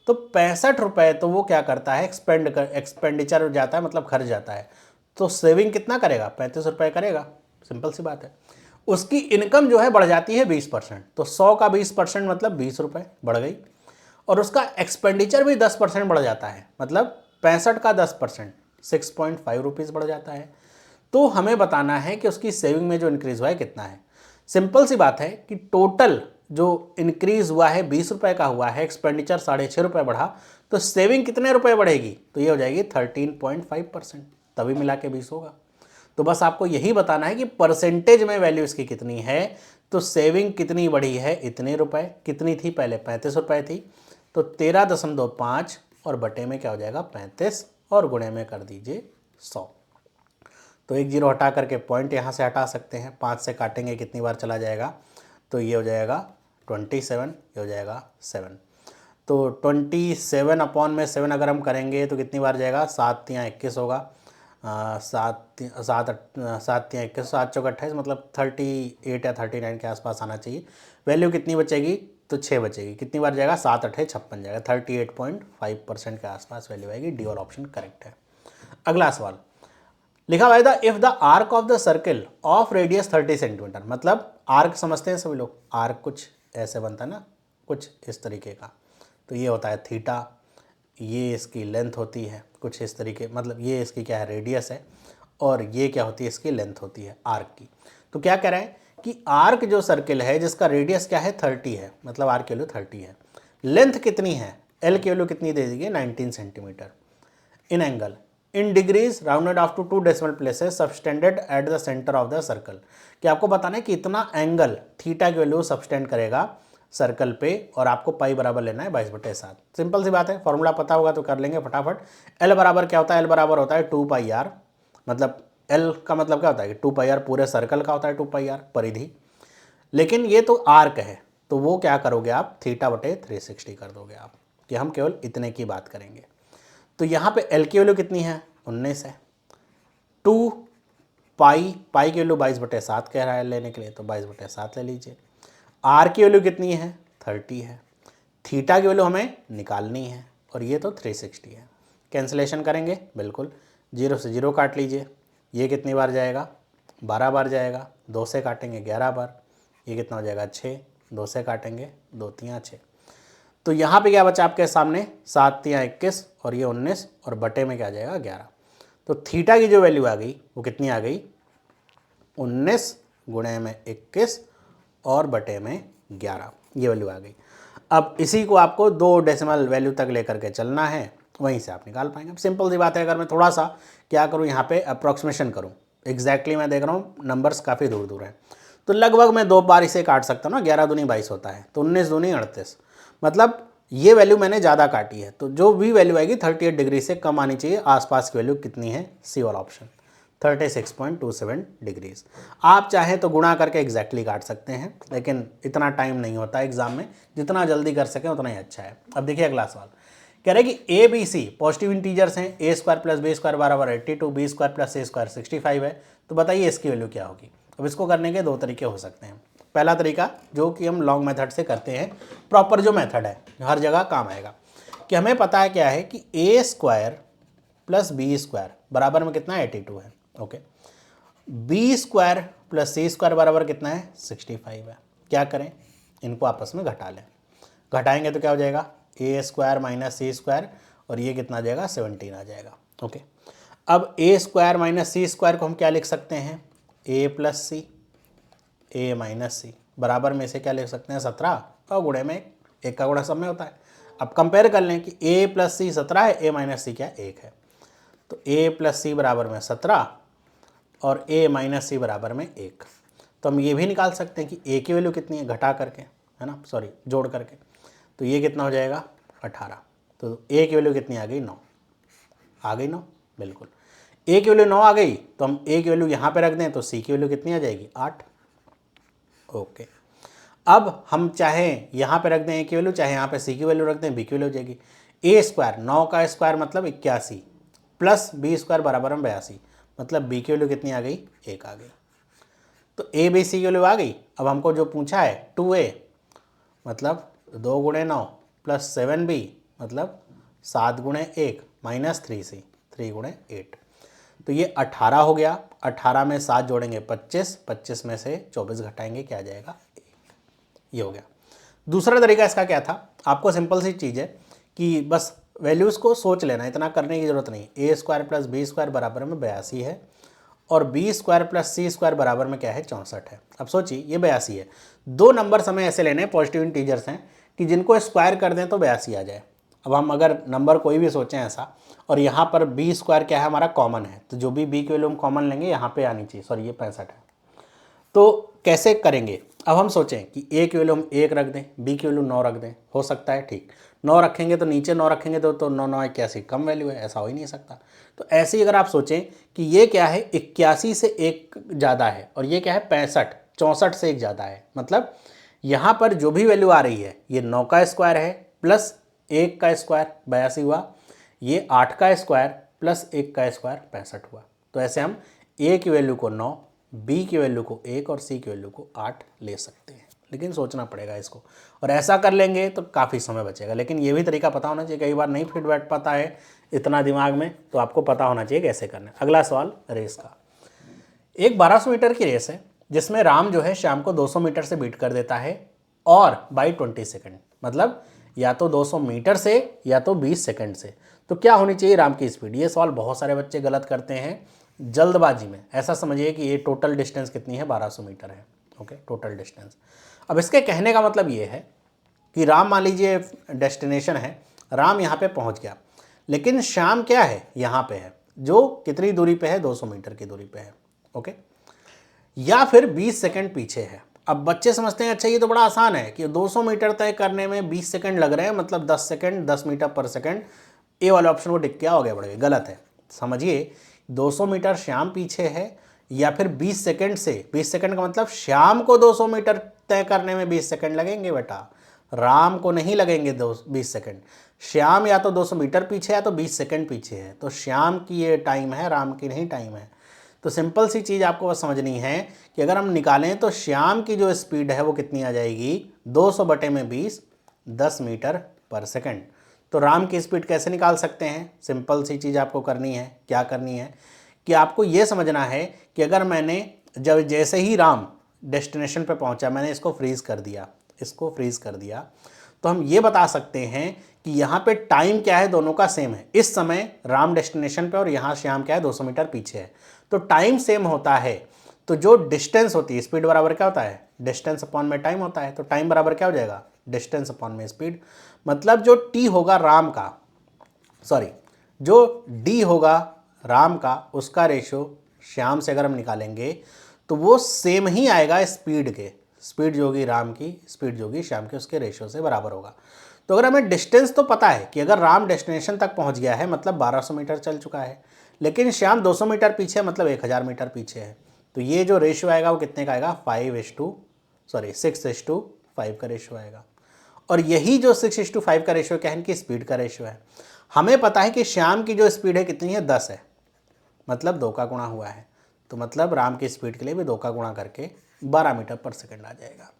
Speaker 1: तो 65 रुपये तो वो क्या करता है, एक्सपेंडिचर जाता है मतलब खर्च जाता है। तो सेविंग कितना करेगा, 35 रुपये करेगा, सिंपल सी बात है। उसकी इनकम जो है बढ़ जाती है 20%, तो 100 का 20% मतलब 20 रुपये बढ़ गई। और उसका एक्सपेंडिचर भी 10% बढ़ जाता है, मतलब 65 का 10% 6.5 रुपीज़ बढ़ जाता है। तो हमें बताना है कि उसकी सेविंग में जो इंक्रीज हुआ है कितना है। सिंपल सी बात है कि टोटल जो इंक्रीज हुआ है 20 रुपये का हुआ है, एक्सपेंडिचर 6.5 रुपये बढ़ा, तो सेविंग कितने रुपए बढ़ेगी, तो ये हो जाएगी 13.5%, तभी मिला के 20 होगा। तो बस आपको यही बताना है कि परसेंटेज में वैल्यू इसकी कितनी है। तो सेविंग कितनी बढ़ी है, इतने रुपए, कितनी थी पहले 35 रुपये थी, तो 13.5 और बटे में क्या हो जाएगा 35 और गुणे में कर दीजिए 100। तो एक जीरो हटा करके पॉइंट यहाँ से हटा सकते हैं, 5 से काटेंगे कितनी बार चला जाएगा, तो ये हो जाएगा 27, ये हो जाएगा 7। तो 27 अपॉन में 7 अगर हम करेंगे तो कितनी बार जाएगा, 7 तियाँ 21 होगा, 7 तियाँ 21, 7 चौक 28, मतलब 38 या 39 के आसपास आना चाहिए। वैल्यू कितनी बचेगी, तो 6 बचेगी। कितनी बार जाएगा, 7 8 56 जाएगा, 38.5% के आसपास वैल्यू आएगी। डी और ऑप्शन करेक्ट है। अगला सवाल लिखा हुआ है if the arc of the circle of radius 30 centimetre, मतलब आर्क समझते हैं सभी लोग, आर्क कुछ ऐसे बनता है ना, कुछ इस तरीके का। तो ये होता है थीटा, ये इसकी लेंथ होती है कुछ इस तरीके, मतलब ये इसकी क्या है, रेडियस है, और ये क्या होती है, इसकी लेंथ होती है आर्क की। तो क्या कह रहा है कि आर्क जो सर्किल है जिसका रेडियस क्या है 30 है, मतलब आर्क की वैल्यू 30 है, लेंथ कितनी है, एल की वैल्यू कितनी दे दीजिए 19 centimetre, in angle in degrees rounded off to 2 decimal places subtended at the centre of the circle. कि आपको बताना है कि इतना एंगल थीटा की वैल्यू सबस्टेंड करेगा सर्कल पे, और आपको पाई बराबर लेना है 22/7। सिंपल सी बात है, फॉर्मूला पता होगा तो कर लेंगे फटाफट। एल बराबर क्या होता है, एल बराबर होता है 2 पाई आर, मतलब एल का मतलब क्या होता है कि 2 पाई आर पूरे सर्कल का होता है, 2 पाई आर परिधि, लेकिन ये तो आर्क है, तो वो क्या करोगे आप, θ/360 कर दोगे आप, कि हम केवल इतने की बात करेंगे। तो यहाँ पे एल की वैल्यू कितनी है, 19 है, 2 पाई की वैल्यू 22/7 कह रहा है लेने के लिए, तो 22/7 ले लीजिए। आर की वैल्यू कितनी है, 30 है, थीटा की वैल्यू हमें निकालनी है, और ये तो 360 है। कैंसिलेशन करेंगे, बिल्कुल 0 से 0 काट लीजिए, ये कितनी बार जाएगा, 12 बार जाएगा, 2 से काटेंगे 11 बार, ये कितना हो जाएगा 6, 2 से काटेंगे 2 तियाँ 6। तो यहाँ पे क्या बचा आपके सामने, 7 तियाँ 21 और ये 19, और बटे में क्या आ जाएगा 11। तो थीटा की जो वैल्यू आ गई वो कितनी आ गई, 19 गुणे में 21 और बटे में 11, ये वैल्यू आ गई। अब इसी को आपको 2 डेसिमल वैल्यू तक लेकर के चलना है, वहीं से आप निकाल पाएंगे। अब सिंपल सी बात है, अगर मैं थोड़ा सा क्या करूँ यहाँ पे अप्रॉक्सीमेशन करूँ, एग्जैक्टली मैं देख रहा हूँ नंबर्स काफ़ी दूर दूर हैं, तो लगभग मैं 2 बार इसे काट सकता हूँ ना, 11 दूनी 22 होता है, तो 19 दूनी 38, मतलब ये वैल्यू मैंने ज़्यादा काटी है, तो जो भी वैल्यू आएगी 38 डिग्री से कम आनी चाहिए। आसपास की वैल्यू कितनी है, सी वाला ऑप्शन 36.27 डिग्रीज। आप चाहें तो गुणा करके एग्जैक्टली काट सकते हैं, लेकिन इतना टाइम नहीं होता एग्जाम में, जितना जल्दी कर सकें उतना ही अच्छा है। अब देखिए अगला सवाल कह रहे हैं कि A B C positive integers हैं, a² + b² बराबर 82, b² + a² 65 है, तो बताइए इसकी वैल्यू क्या होगी। अब इसको करने के 2 तरीके हो सकते हैं। पहला तरीका जो कि हम लॉन्ग मेथड से करते हैं, प्रॉपर जो मेथड है हर जगह काम आएगा, कि हमें पता है क्या है कि a² + b² बराबर में कितना है 82 है, ओके, b² + c² बराबर कितना है 65 है। क्या करें, इनको आपस में घटा लें, घटाएंगे तो क्या हो जाएगा a² - c² और ये कितना आ जाएगा 17 आ जाएगा, ओके। अब a² - c² को हम क्या लिख सकते हैं, a + c, a - c बराबर में से क्या लिख सकते हैं 17 और गुणे में 1 का गुणा सब में होता है। अब कंपेयर कर लें कि a + c 17 है, a - c क्या 1 है, तो a + c बराबर में 17 और a - c बराबर में 1। तो हम ये भी निकाल सकते हैं कि a की वैल्यू कितनी है घटा करके, है ना, सॉरी जोड़ करके, तो ये कितना हो जाएगा 18। तो a की वैल्यू कितनी आ गई 9, आ गई 9, बिल्कुल। a की वैल्यू 9 आ गई, तो हम a की वैल्यू यहाँ पे रख दें तो c की वैल्यू कितनी आ जाएगी 8, ओके। अब हम चाहें यहाँ पे रख दें a की वैल्यू, चाहे यहाँ पे c की वैल्यू रख दें, b की वैल्यू हो जाएगी a², 9 का स्क्वायर मतलब 81 + b² बराबर में 82, मतलब b की वैल्यू कितनी आ गई 1 आ गई। तो ए बी सी की वैल्यू आ गई। अब हमको जो पूछा है 2a मतलब 2 गुणे 9 प्लस 7b मतलब 7 गुणे 1 माइनस 3c 3 गुणे 8, तो ये 18 हो गया। 18 में 7 जोड़ेंगे 25, 25 में से 24 घटाएंगे क्या आ जाएगा 1, ये हो गया। दूसरा तरीका इसका क्या था, आपको सिंपल सी चीज़ है कि बस वैल्यूज़ को सोच लेना, इतना करने की जरूरत नहीं। ए स्क्वायर प्लस बी स्क्वायर बराबर में 82 है और बी स्क्वायर प्लस सी स्क्वायर बराबर में क्या है 64 है। अब सोचिए ये 82 है, दो नंबर हमें ऐसे लेने हैं पॉजिटिव इंटीजर्स हैं कि जिनको स्क्वायर कर दें तो 82 आ जाए। अब हम अगर नंबर कोई भी सोचें ऐसा, और यहाँ पर बी स्क्वायर क्या है हमारा कॉमन है, तो जो भी बी की वैल्यू हम कॉमन लेंगे यहाँ पे आनी चाहिए, सॉरी ये 65 है। तो कैसे करेंगे, अब हम सोचें कि ए की वैल्यू हम 1 रख दें, बी की वैल्यू 9 रख दें, हो सकता है ठीक। 9 रखेंगे तो नीचे 9 रखेंगे तो 9 9 81 कम वैल्यू है, ऐसा हो ही नहीं सकता। तो ऐसे ही अगर आप सोचें कि ये क्या है 81 से 1 ज़्यादा है और ये क्या है 65 64 से 1 ज़्यादा है, मतलब यहाँ पर जो भी वैल्यू आ रही है ये 9 का स्क्वायर है प्लस 1 का स्क्वायर 82 हुआ, ये 8 का स्क्वायर प्लस 1 का स्क्वायर 65 हुआ। तो ऐसे हम ए की वैल्यू को 9, बी की वैल्यू को 1 और सी की वैल्यू को 8 ले सकते हैं, लेकिन सोचना पड़ेगा इसको। और ऐसा कर लेंगे तो काफ़ी समय बचेगा, लेकिन ये भी तरीका पता होना चाहिए, कई बार नहीं फिट बैठ पाता है इतना दिमाग में, तो आपको पता होना चाहिए कैसे करना है। अगला सवाल रेस का। एक 1200 मीटर की रेस है जिसमें राम जो है श्याम को 200 मीटर से बीट कर देता है और बाई 20 सेकेंड, मतलब या तो 200 मीटर से या तो 20 सेकेंड से। तो क्या होनी चाहिए राम की स्पीड। ये सवाल बहुत सारे बच्चे गलत करते हैं जल्दबाजी में। ऐसा समझिए कि ये टोटल डिस्टेंस कितनी है 1200 मीटर है, ओके टोटल डिस्टेंस। अब इसके कहने का मतलब ये है कि राम मान लीजिए डेस्टिनेशन है, राम यहाँ पे पहुँच गया, लेकिन श्याम क्या है यहाँ पे है, जो कितनी दूरी पे है 200 मीटर की दूरी पे है, ओके, या फिर 20 सेकंड पीछे है। अब बच्चे समझते हैं अच्छा ये तो बड़ा आसान है कि 200 मीटर तय करने में 20 सेकंड लग रहे हैं, मतलब 10 सेकंड 10 मीटर पर सेकंड। ए वाले ऑप्शन को टिक किया हो गया बड़े, गलत है। समझिए 200 मीटर श्याम पीछे है या फिर 20 सेकंड से, 20 सेकंड का मतलब श्याम को 200 मीटर तय करने में 20 सेकंड लगेंगे बेटा, राम को नहीं लगेंगे 20 सेकंड। श्याम या तो 200 मीटर पीछे है तो 20 सेकंड पीछे है, तो श्याम की ये टाइम है, राम की नहीं टाइम है। तो सिंपल सी चीज़ आपको बस समझनी है कि अगर हम निकालें तो श्याम की जो स्पीड है वो कितनी आ जाएगी 200 बटे में 20 10 मीटर पर सेकंड। तो राम की स्पीड कैसे निकाल सकते हैं, सिंपल सी चीज़ आपको करनी है, क्या करनी है कि आपको ये समझना है कि अगर मैंने जब जैसे ही राम डेस्टिनेशन पे पहुंचा मैंने इसको फ्रीज़ कर दिया, इसको फ्रीज़ कर दिया, तो हम ये बता सकते हैं कि यहाँ पे टाइम क्या है दोनों का सेम है। इस समय राम डेस्टिनेशन पे और यहाँ श्याम क्या है 200 मीटर पीछे है, तो टाइम सेम होता है। तो जो डिस्टेंस होती है स्पीड बराबर क्या होता है डिस्टेंस अपॉन में टाइम होता है, तो टाइम बराबर क्या हो जाएगा डिस्टेंस अपॉन में स्पीड। मतलब जो टी होगा राम का, सॉरी जो डी होगा राम का, उसका रेशो श्याम से अगर हम निकालेंगे तो वो सेम ही आएगा स्पीड के, स्पीड जो होगी राम की, स्पीड जो होगी श्याम के, उसके रेशो से बराबर होगा। तो अगर हमें डिस्टेंस तो पता है कि अगर राम डेस्टिनेशन तक पहुंच गया है मतलब 1200 मीटर चल चुका है, लेकिन श्याम 200 मीटर पीछे मतलब 1000 मीटर पीछे है, तो ये जो रेशियो आएगा वो कितने का आएगा 6:5 का रेशियो आएगा। और यही जो 6:5 का रेशियो क्या है इनकी स्पीड का रेशियो है। हमें पता है कि श्याम की जो स्पीड है कितनी है 10 है, मतलब 2 का गुणा हुआ है, तो मतलब राम की स्पीड के लिए भी 2 का गुणा करके 12 मीटर पर सेकंड आ जाएगा।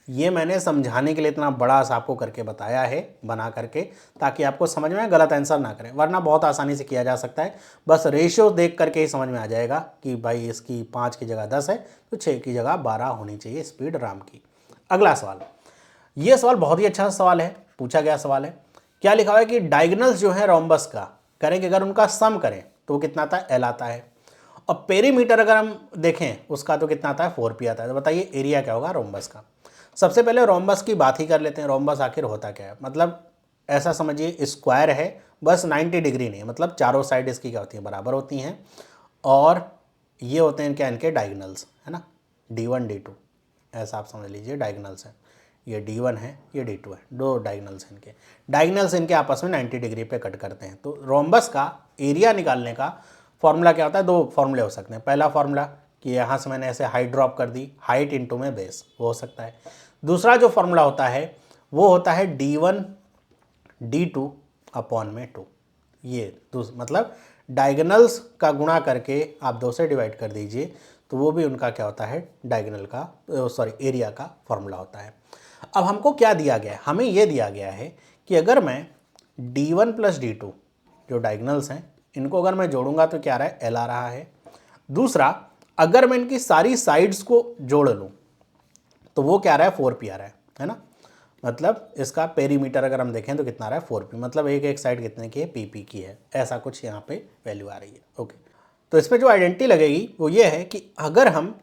Speaker 1: ये मैंने समझाने के लिए इतना बड़ा सा आपको करके बताया है बना करके, ताकि आपको समझ में गलत आंसर ना करें, वरना बहुत आसानी से किया जा सकता है। बस रेशियो देख करके ही समझ में आ जाएगा कि भाई इसकी 5 की जगह 10 है तो 6 की जगह 12 होनी चाहिए स्पीड राम की। अगला सवाल, ये सवाल बहुत ही अच्छा सवाल है, पूछा गया सवाल है। क्या लिखा हुआ है कि डायगोनल्स जो है रोम्बस का करेंगे अगर उनका सम करें तो वो कितना आता है एल आता है, और पेरीमीटर अगर हम देखें उसका तो कितना आता है 4p आता है। तो बताइए एरिया क्या होगा रोम्बस का। सबसे पहले रोम्बस की बात ही कर लेते हैं, रोम्बस आखिर होता क्या है। मतलब ऐसा समझिए स्क्वायर है बस 90 डिग्री नहीं, मतलब चारों साइड इसकी क्या होती हैं बराबर होती हैं, और ये होते हैं इनके इनके डायगोनल्स है ना, D1 D2 ऐसा आप समझ लीजिए डायगोनल्स है, ये D1 है ये D2 है, दो डायगोनल्स हैं इनके, डायगोनल्स इनके आपस में 90 डिग्री पे कट करते हैं। तो रोम्बस का एरिया निकालने का फॉर्मूला क्या होता है, दो फॉर्मूले हो सकते हैं। पहला फॉर्मूला कि यहाँ से मैंने ऐसे हाइट ड्रॉप कर दी, हाइट इंटू में बेस, वो हो सकता है। दूसरा जो फॉर्मूला होता है वो होता है D1 D2 अपॉन में 2, ये मतलब डायगोनल्स का गुणा करके आप 2 से डिवाइड कर दीजिए, तो वो भी उनका क्या होता है, डायगोनल का एरिया का फॉर्मूला होता है। अब हमको क्या दिया गया है, हमें ये दिया गया है कि अगर मैं d1 प्लस d2 जो डायगोनल्स हैं इनको अगर मैं जोड़ूंगा तो क्या आ रहा है, l आ रहा है। दूसरा, अगर मैं इनकी सारी साइड्स को जोड़ लूं तो वो क्या आ रहा है, 4p आ रहा है ना। मतलब इसका पेरीमीटर अगर हम देखें तो कितना आ रहा है, 4p, मतलब एक एक साइड कितने की है, pp की है, ऐसा कुछ यहाँ पे वैल्यू आ रही है। ओके, तो इसमें जो आइडेंटिटी लगेगी वो ये है कि अगर हम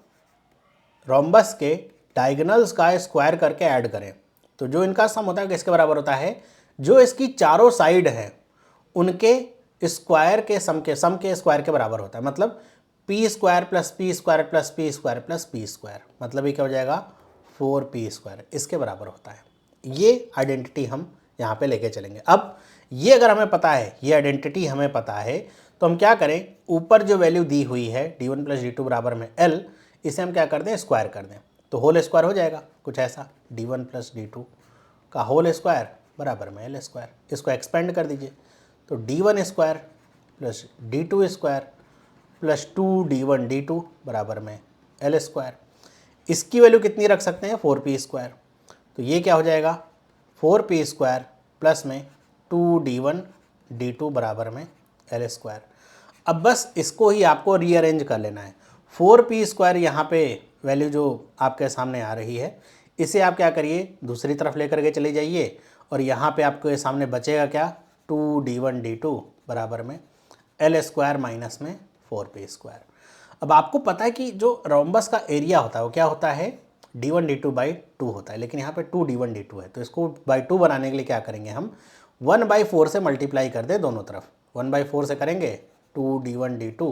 Speaker 1: रोम्बस के डायगोनल्स का स्क्वायर करके ऐड करें तो जो इनका सम होता है किसके बराबर होता है, जो इसकी चारों साइड हैं उनके स्क्वायर के सम के स्क्वायर के बराबर होता है। मतलब P square plus P square plus P square plus P square, मतलब ये क्या हो जाएगा, 4p स्क्वायर, इसके बराबर होता है। ये आइडेंटिटी हम यहाँ पे लेके चलेंगे। अब ये अगर हमें पता है, ये आइडेंटिटी हमें पता है, तो हम क्या करें, ऊपर जो वैल्यू दी हुई है d1 प्लस d2 बराबर में l, इसे हम क्या कर दें, स्क्वायर कर दें, तो होल स्क्वायर हो जाएगा कुछ ऐसा, d1 प्लस d2 का होल स्क्वायर बराबर में l स्क्वायर। इसको एक्सपेंड कर दीजिए, तो d1 square plus d2 square plus 2d1 d2 बराबर में l स्क्वायर। इसकी वैल्यू कितनी रख सकते हैं, 4p स्क्वायर, तो ये क्या हो जाएगा, 4p स्क्वायर प्लस में 2d1 d2 बराबर में l स्क्वायर। अब बस इसको ही आपको रीअरेंज कर लेना है। 4p स्क्वायर यहाँ पे वैल्यू जो आपके सामने आ रही है, इसे आप क्या करिए, दूसरी तरफ लेकर के चले जाइए, और यहाँ पे आपको सामने बचेगा क्या, 2d1 d2 बराबर में l स्क्वायर माइनस में 4p स्क्वायर। अब आपको पता है कि जो रोम्बस का एरिया होता है वो क्या होता है, d1 d2 बाई 2 होता है, लेकिन यहाँ पे 2d1 d2 है, तो इसको बाई 2 बनाने के लिए क्या करेंगे, हम 1/4 से मल्टीप्लाई कर दें दोनों तरफ। 1/4 से करेंगे 2d1 d2,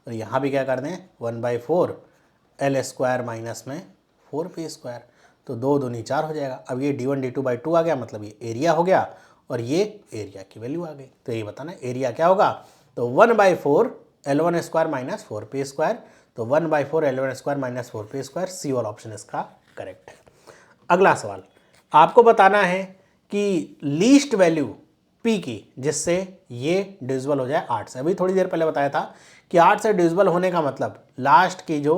Speaker 1: और यहाँ भी क्या कर दें, 1/4 l स्क्वायर माइनस में 4p स्क्वायर, तो 2 दूनी 4 हो जाएगा। अब ये d1 d2 बाई 2 आ गया, मतलब ये एरिया हो गया, और ये एरिया की वैल्यू आ गई। तो ये बताना एरिया क्या होगा, तो 1/4 l1 square minus 4p square, तो 1/4 l1 square minus 4p square, सी वाला ऑप्शन इसका करेक्ट है। अगला सवाल, आपको बताना है कि लीस्ट वैल्यू p की जिससे ये डिविजिबल हो जाए 8 से। अभी थोड़ी देर पहले बताया था कि 8 से डिविजिबल होने का मतलब लास्ट की जो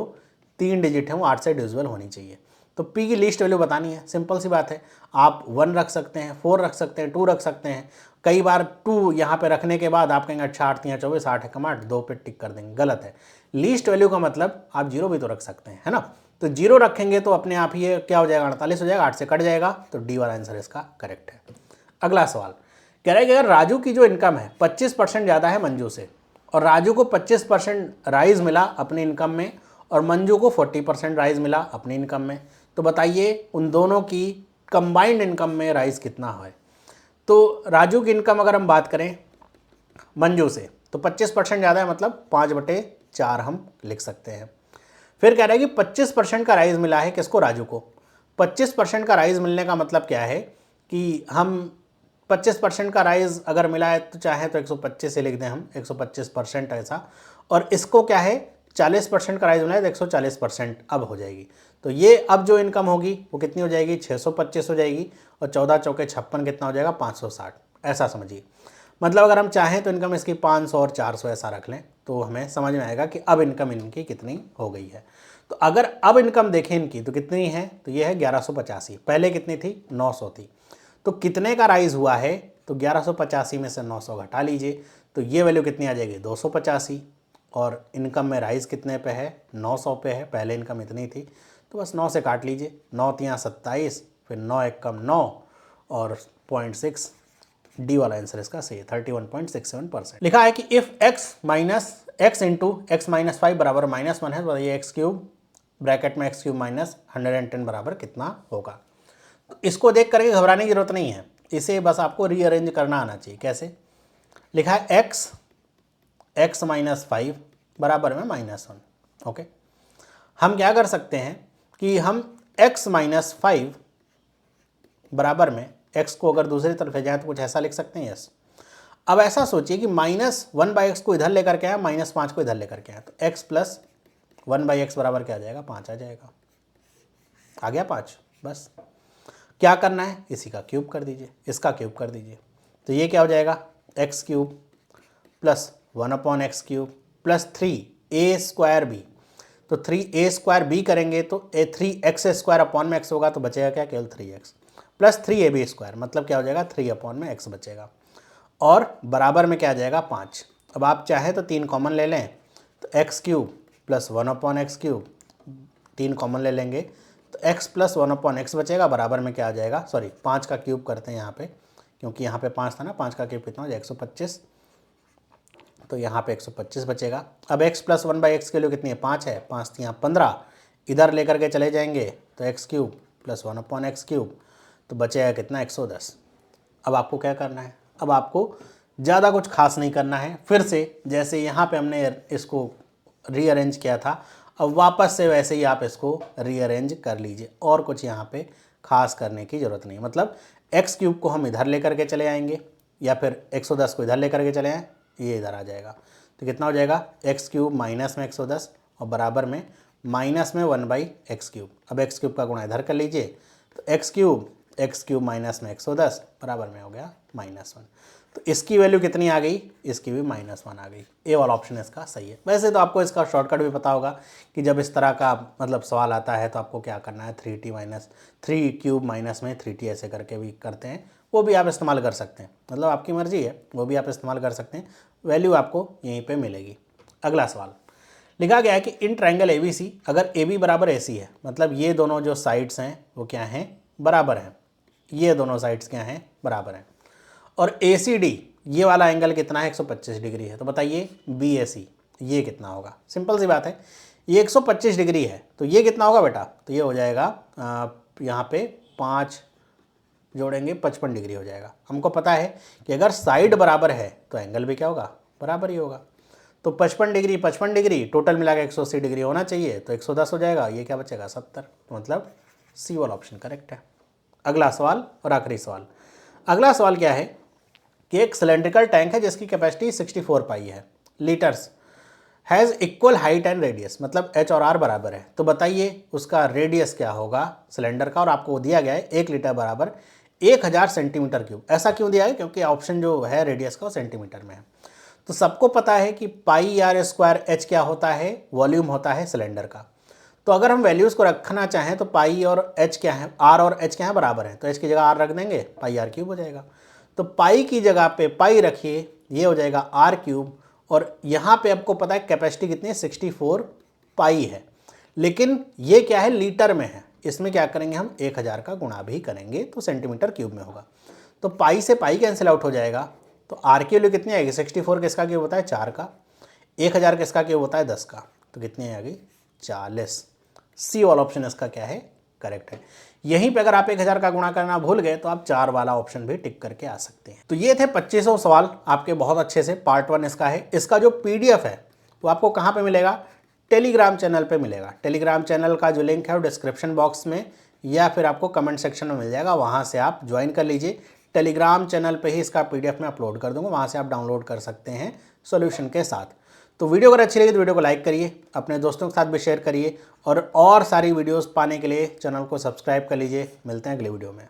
Speaker 1: 3 डिजिट है वो 8 से डिविजिबल होनी चाहिए। तो p की लीस्ट वैल्यू बतानी है, सिंपल सी बात है, आप 1 रख सकते हैं, 4 रख सकते हैं, 2 रख सकते हैं। कई बार 2 यहाँ पे रखने के बाद आप कहेंगे अच्छा 8 3 24 8 है 8, 2 पे टिक कर देंगे, गलत है। लीस्ट वैल्यू का मतलब आप 0 भी तो रख सकते हैं, है ना। तो 0 रखेंगे तो अपने आप ही ये क्या हो जाएगा, 48 हो जाएगा, 8 से कट जाएगा, तो डी वाला आंसर इसका करेक्ट है। अगला सवाल कह रहा है कि अगर राजू की जो इनकम है 25% ज़्यादा है मंजू से, और राजू को 25% राइज मिला अपनी इनकम में, और मंजू को 40% राइज मिला अपनी इनकम में, तो बताइए उन दोनों की कंबाइंड इनकम में राइज कितना है। तो राजू की इनकम अगर हम बात करें मंजू से, तो 25% ज़्यादा है, मतलब 5/4 हम लिख सकते हैं। फिर कह रहा है कि 25% का राइज मिला है किसको, राजू को। 25% का राइज मिलने का मतलब क्या है कि हम 25% का राइज अगर मिला है तो चाहे तो 125 से लिख दें हम, 125% ऐसा, और इसको क्या है 40% का राइज मिला है तो 140% अब हो जाएगी। तो ये अब जो इनकम होगी वो कितनी हो जाएगी, 625 हो जाएगी, और 14 चौके 56 कितना हो जाएगा, 560, ऐसा समझिए। मतलब अगर हम चाहें तो इनकम इसकी 500 और 400 ऐसा रख लें तो हमें समझ में आएगा कि अब इनकम इनकी कितनी हो गई है। तो अगर अब इनकम देखें इनकी तो कितनी है, तो ये है 1185, पहले कितनी थी, 900 थी। तो कितने का राइज हुआ है, तो 1185 में से 900 घटा लीजिए, तो ये वैल्यू कितनी आ जाएगी, 285, और इनकम में राइज कितने पे है, 900 पे है, पहले इनकम इतनी थी, तो बस 9 से काट लीजिए, 9 तियाँ 27, फिर 9 एक कम 9 और 0.6, डी वाला आंसर इसका सही है, 31.67%। लिखा है कि if x into x minus 5 बराबर -1 है, तो ये x³ ब्रैकेट में x³ माइनस 110 बराबर कितना होगा। तो इसको देख करके घबराने की जरूरत नहीं है, इसे बस आपको रीअरेंज करना आना चाहिए। कैसे लिखा है, x माइनस 5 बराबर में -1। ओके, हम क्या कर सकते हैं कि हम x माइनस 5 बराबर में x को अगर दूसरी तरफ ले जाए तो कुछ ऐसा लिख सकते हैं, यस। अब ऐसा सोचिए कि -1/x को इधर लेकर के आया, -5 को इधर लेकर के आया, तो x प्लस 1/x बराबर क्या आ जाएगा, 5 आ जाएगा। आ गया 5, बस क्या करना है, इसी का क्यूब कर दीजिए, इसका क्यूब कर दीजिए, तो ये क्या हो जाएगा, x³ plus 1/x³ plus 3a² b। तो 3a² b करेंगे तो 3x² अपॉन में x होगा, तो बचेगा क्या, केवल 3x प्लस 3ab², मतलब क्या हो जाएगा 3 अपॉन में x बचेगा, और बराबर में क्या आ जाएगा 5। अब आप चाहे तो 3 कॉमन ले लें, तो x³ plus 1 upon x³, 3 common ले लेंगे तो x प्लस 1 अपॉन x बचेगा, बराबर में क्या आ जाएगा, सॉरी 5 का क्यूब करते हैं यहाँ पे, क्योंकि यहाँ पे 5 था ना, 5 का क्यूब कितना हो जाएगा 125, तो यहाँ पे 125 बचेगा। अब x प्लस 1/x के लिए कितनी है, 5 है, 5 थी यहाँ 15, इधर लेकर के चले जाएंगे तो x³ प्लस 1 अपॉन x³, तो बचेगा कितना 110। अब आपको क्या करना है, अब आपको ज़्यादा कुछ खास नहीं करना है, फिर से जैसे यहाँ पे हमने इसको रीअरेंज किया था, अब वापस से वैसे ही आप इसको रीअरेंज कर लीजिए, और कुछ यहाँ पे खास करने की ज़रूरत नहीं। मतलब x³ को हम इधर लेकर के चले आएंगे, या फिर 110 को इधर लेकर के चले आएँ, ये इधर आ जाएगा, तो कितना हो जाएगा x³ माइनस में 110 और बराबर में माइनस में 1/x³। अब x³ का गुणा इधर कर लीजिए, तो x³ माइनस में 110 बराबर में हो गया -1। तो इसकी वैल्यू कितनी आ गई, इसकी भी -1 आ गई। ए वाला ऑप्शन इसका सही है। वैसे तो आपको इसका शॉर्टकट भी पता होगा कि जब इस तरह का मतलब सवाल आता है तो आपको क्या करना है, 3 माइनस में 3t ऐसे करके भी करते हैं, वो भी आप इस्तेमाल कर सकते हैं, मतलब आपकी मर्जी है, वो भी आप इस्तेमाल कर सकते हैं, वैल्यू आपको यहीं पे मिलेगी। अगला सवाल लिखा गया है कि इन ट्रायंगल ABC अगर AB बराबर AC है, मतलब ये दोनों जो साइड्स हैं वो क्या हैं, बराबर हैं, ये दोनों साइड्स क्या हैं, बराबर हैं, और ACD ये वाला एंगल कितना है, 125 डिग्री है, तो बताइए BAC ये कितना होगा। सिंपल सी बात है, ये 125 डिग्री है तो ये कितना होगा बेटा, तो ये हो जाएगा यहाँ पे 5 जोड़ेंगे 55 डिग्री हो जाएगा। हमको पता है कि अगर साइड बराबर है तो एंगल भी क्या होगा, बराबर ही होगा, तो 55 डिग्री टोटल मिला के 180 डिग्री होना चाहिए, तो 110 हो जाएगा, ये क्या बचेगा 70, मतलब सी वाला ऑप्शन करेक्ट है। अगला सवाल और आखिरी सवाल। अगला सवाल क्या है कि एक सिलेंड्रिकल टैंक है जिसकी कैपेसिटी 64 पाई है litres, has equal height and radius, मतलब h और r बराबर है, तो बताइए उसका रेडियस क्या होगा सिलेंडर का, और आपको दिया गया है 1 लीटर बराबर 1000 सेंटीमीटर क्यूब। ऐसा क्यों दिया है, क्योंकि ऑप्शन जो है रेडियस का वो सेंटीमीटर में है। तो सबको पता है कि πr² h क्या होता है, वॉल्यूम होता है सिलेंडर का। तो अगर हम वैल्यूज़ को रखना चाहें तो पाई और h क्या है, r और h क्या है, बराबर है, तो h की जगह r रख देंगे, πr³ हो जाएगा। तो पाई की जगह पे पाई रखिए, ये हो जाएगा r³, और यहाँ पे आपको पता है कैपेसिटी कितनी है, 64 पाई है, लेकिन ये क्या है, लीटर में है, इसमें क्या करेंगे हम 1000 का गुणा भी करेंगे तो सेंटीमीटर क्यूब में होगा। तो पाई से पाई कैंसिल आउट हो जाएगा, तो r की वैल्यू कितनी आएगी, 64 किसका क्यूब होता है 4 का, 1000 किसका क्यूब होता है 10 का, तो कितनी आएगी 40। सी वाला ऑप्शन इसका क्या है, करेक्ट है। यहीं पे अगर आप 1000 का गुणा करना भूल गए तो आप 4 वाला ऑप्शन भी टिक करके आ सकते हैं। तो ये थे 2500 सवाल आपके बहुत अच्छे से, पार्ट 1 इसका है। इसका जो PDF है वो आपको कहाँ पे मिलेगा, टेलीग्राम चैनल पे मिलेगा। टेलीग्राम चैनल का जो लिंक है वो डिस्क्रिप्शन बॉक्स में या फिर आपको कमेंट सेक्शन में मिल जाएगा, वहाँ से आप ज्वाइन कर लीजिए। टेलीग्राम चैनल पे ही इसका PDF मैं अपलोड कर दूँगा, वहाँ से आप डाउनलोड कर सकते हैं सोल्यूशन के साथ। तो वीडियो अगर अच्छी लगी तो वीडियो को लाइक करिए, अपने दोस्तों के साथ भी शेयर करिए, और सारी वीडियोस पाने के लिए चैनल को सब्सक्राइब कर लीजिए। मिलते हैं अगले वीडियो में।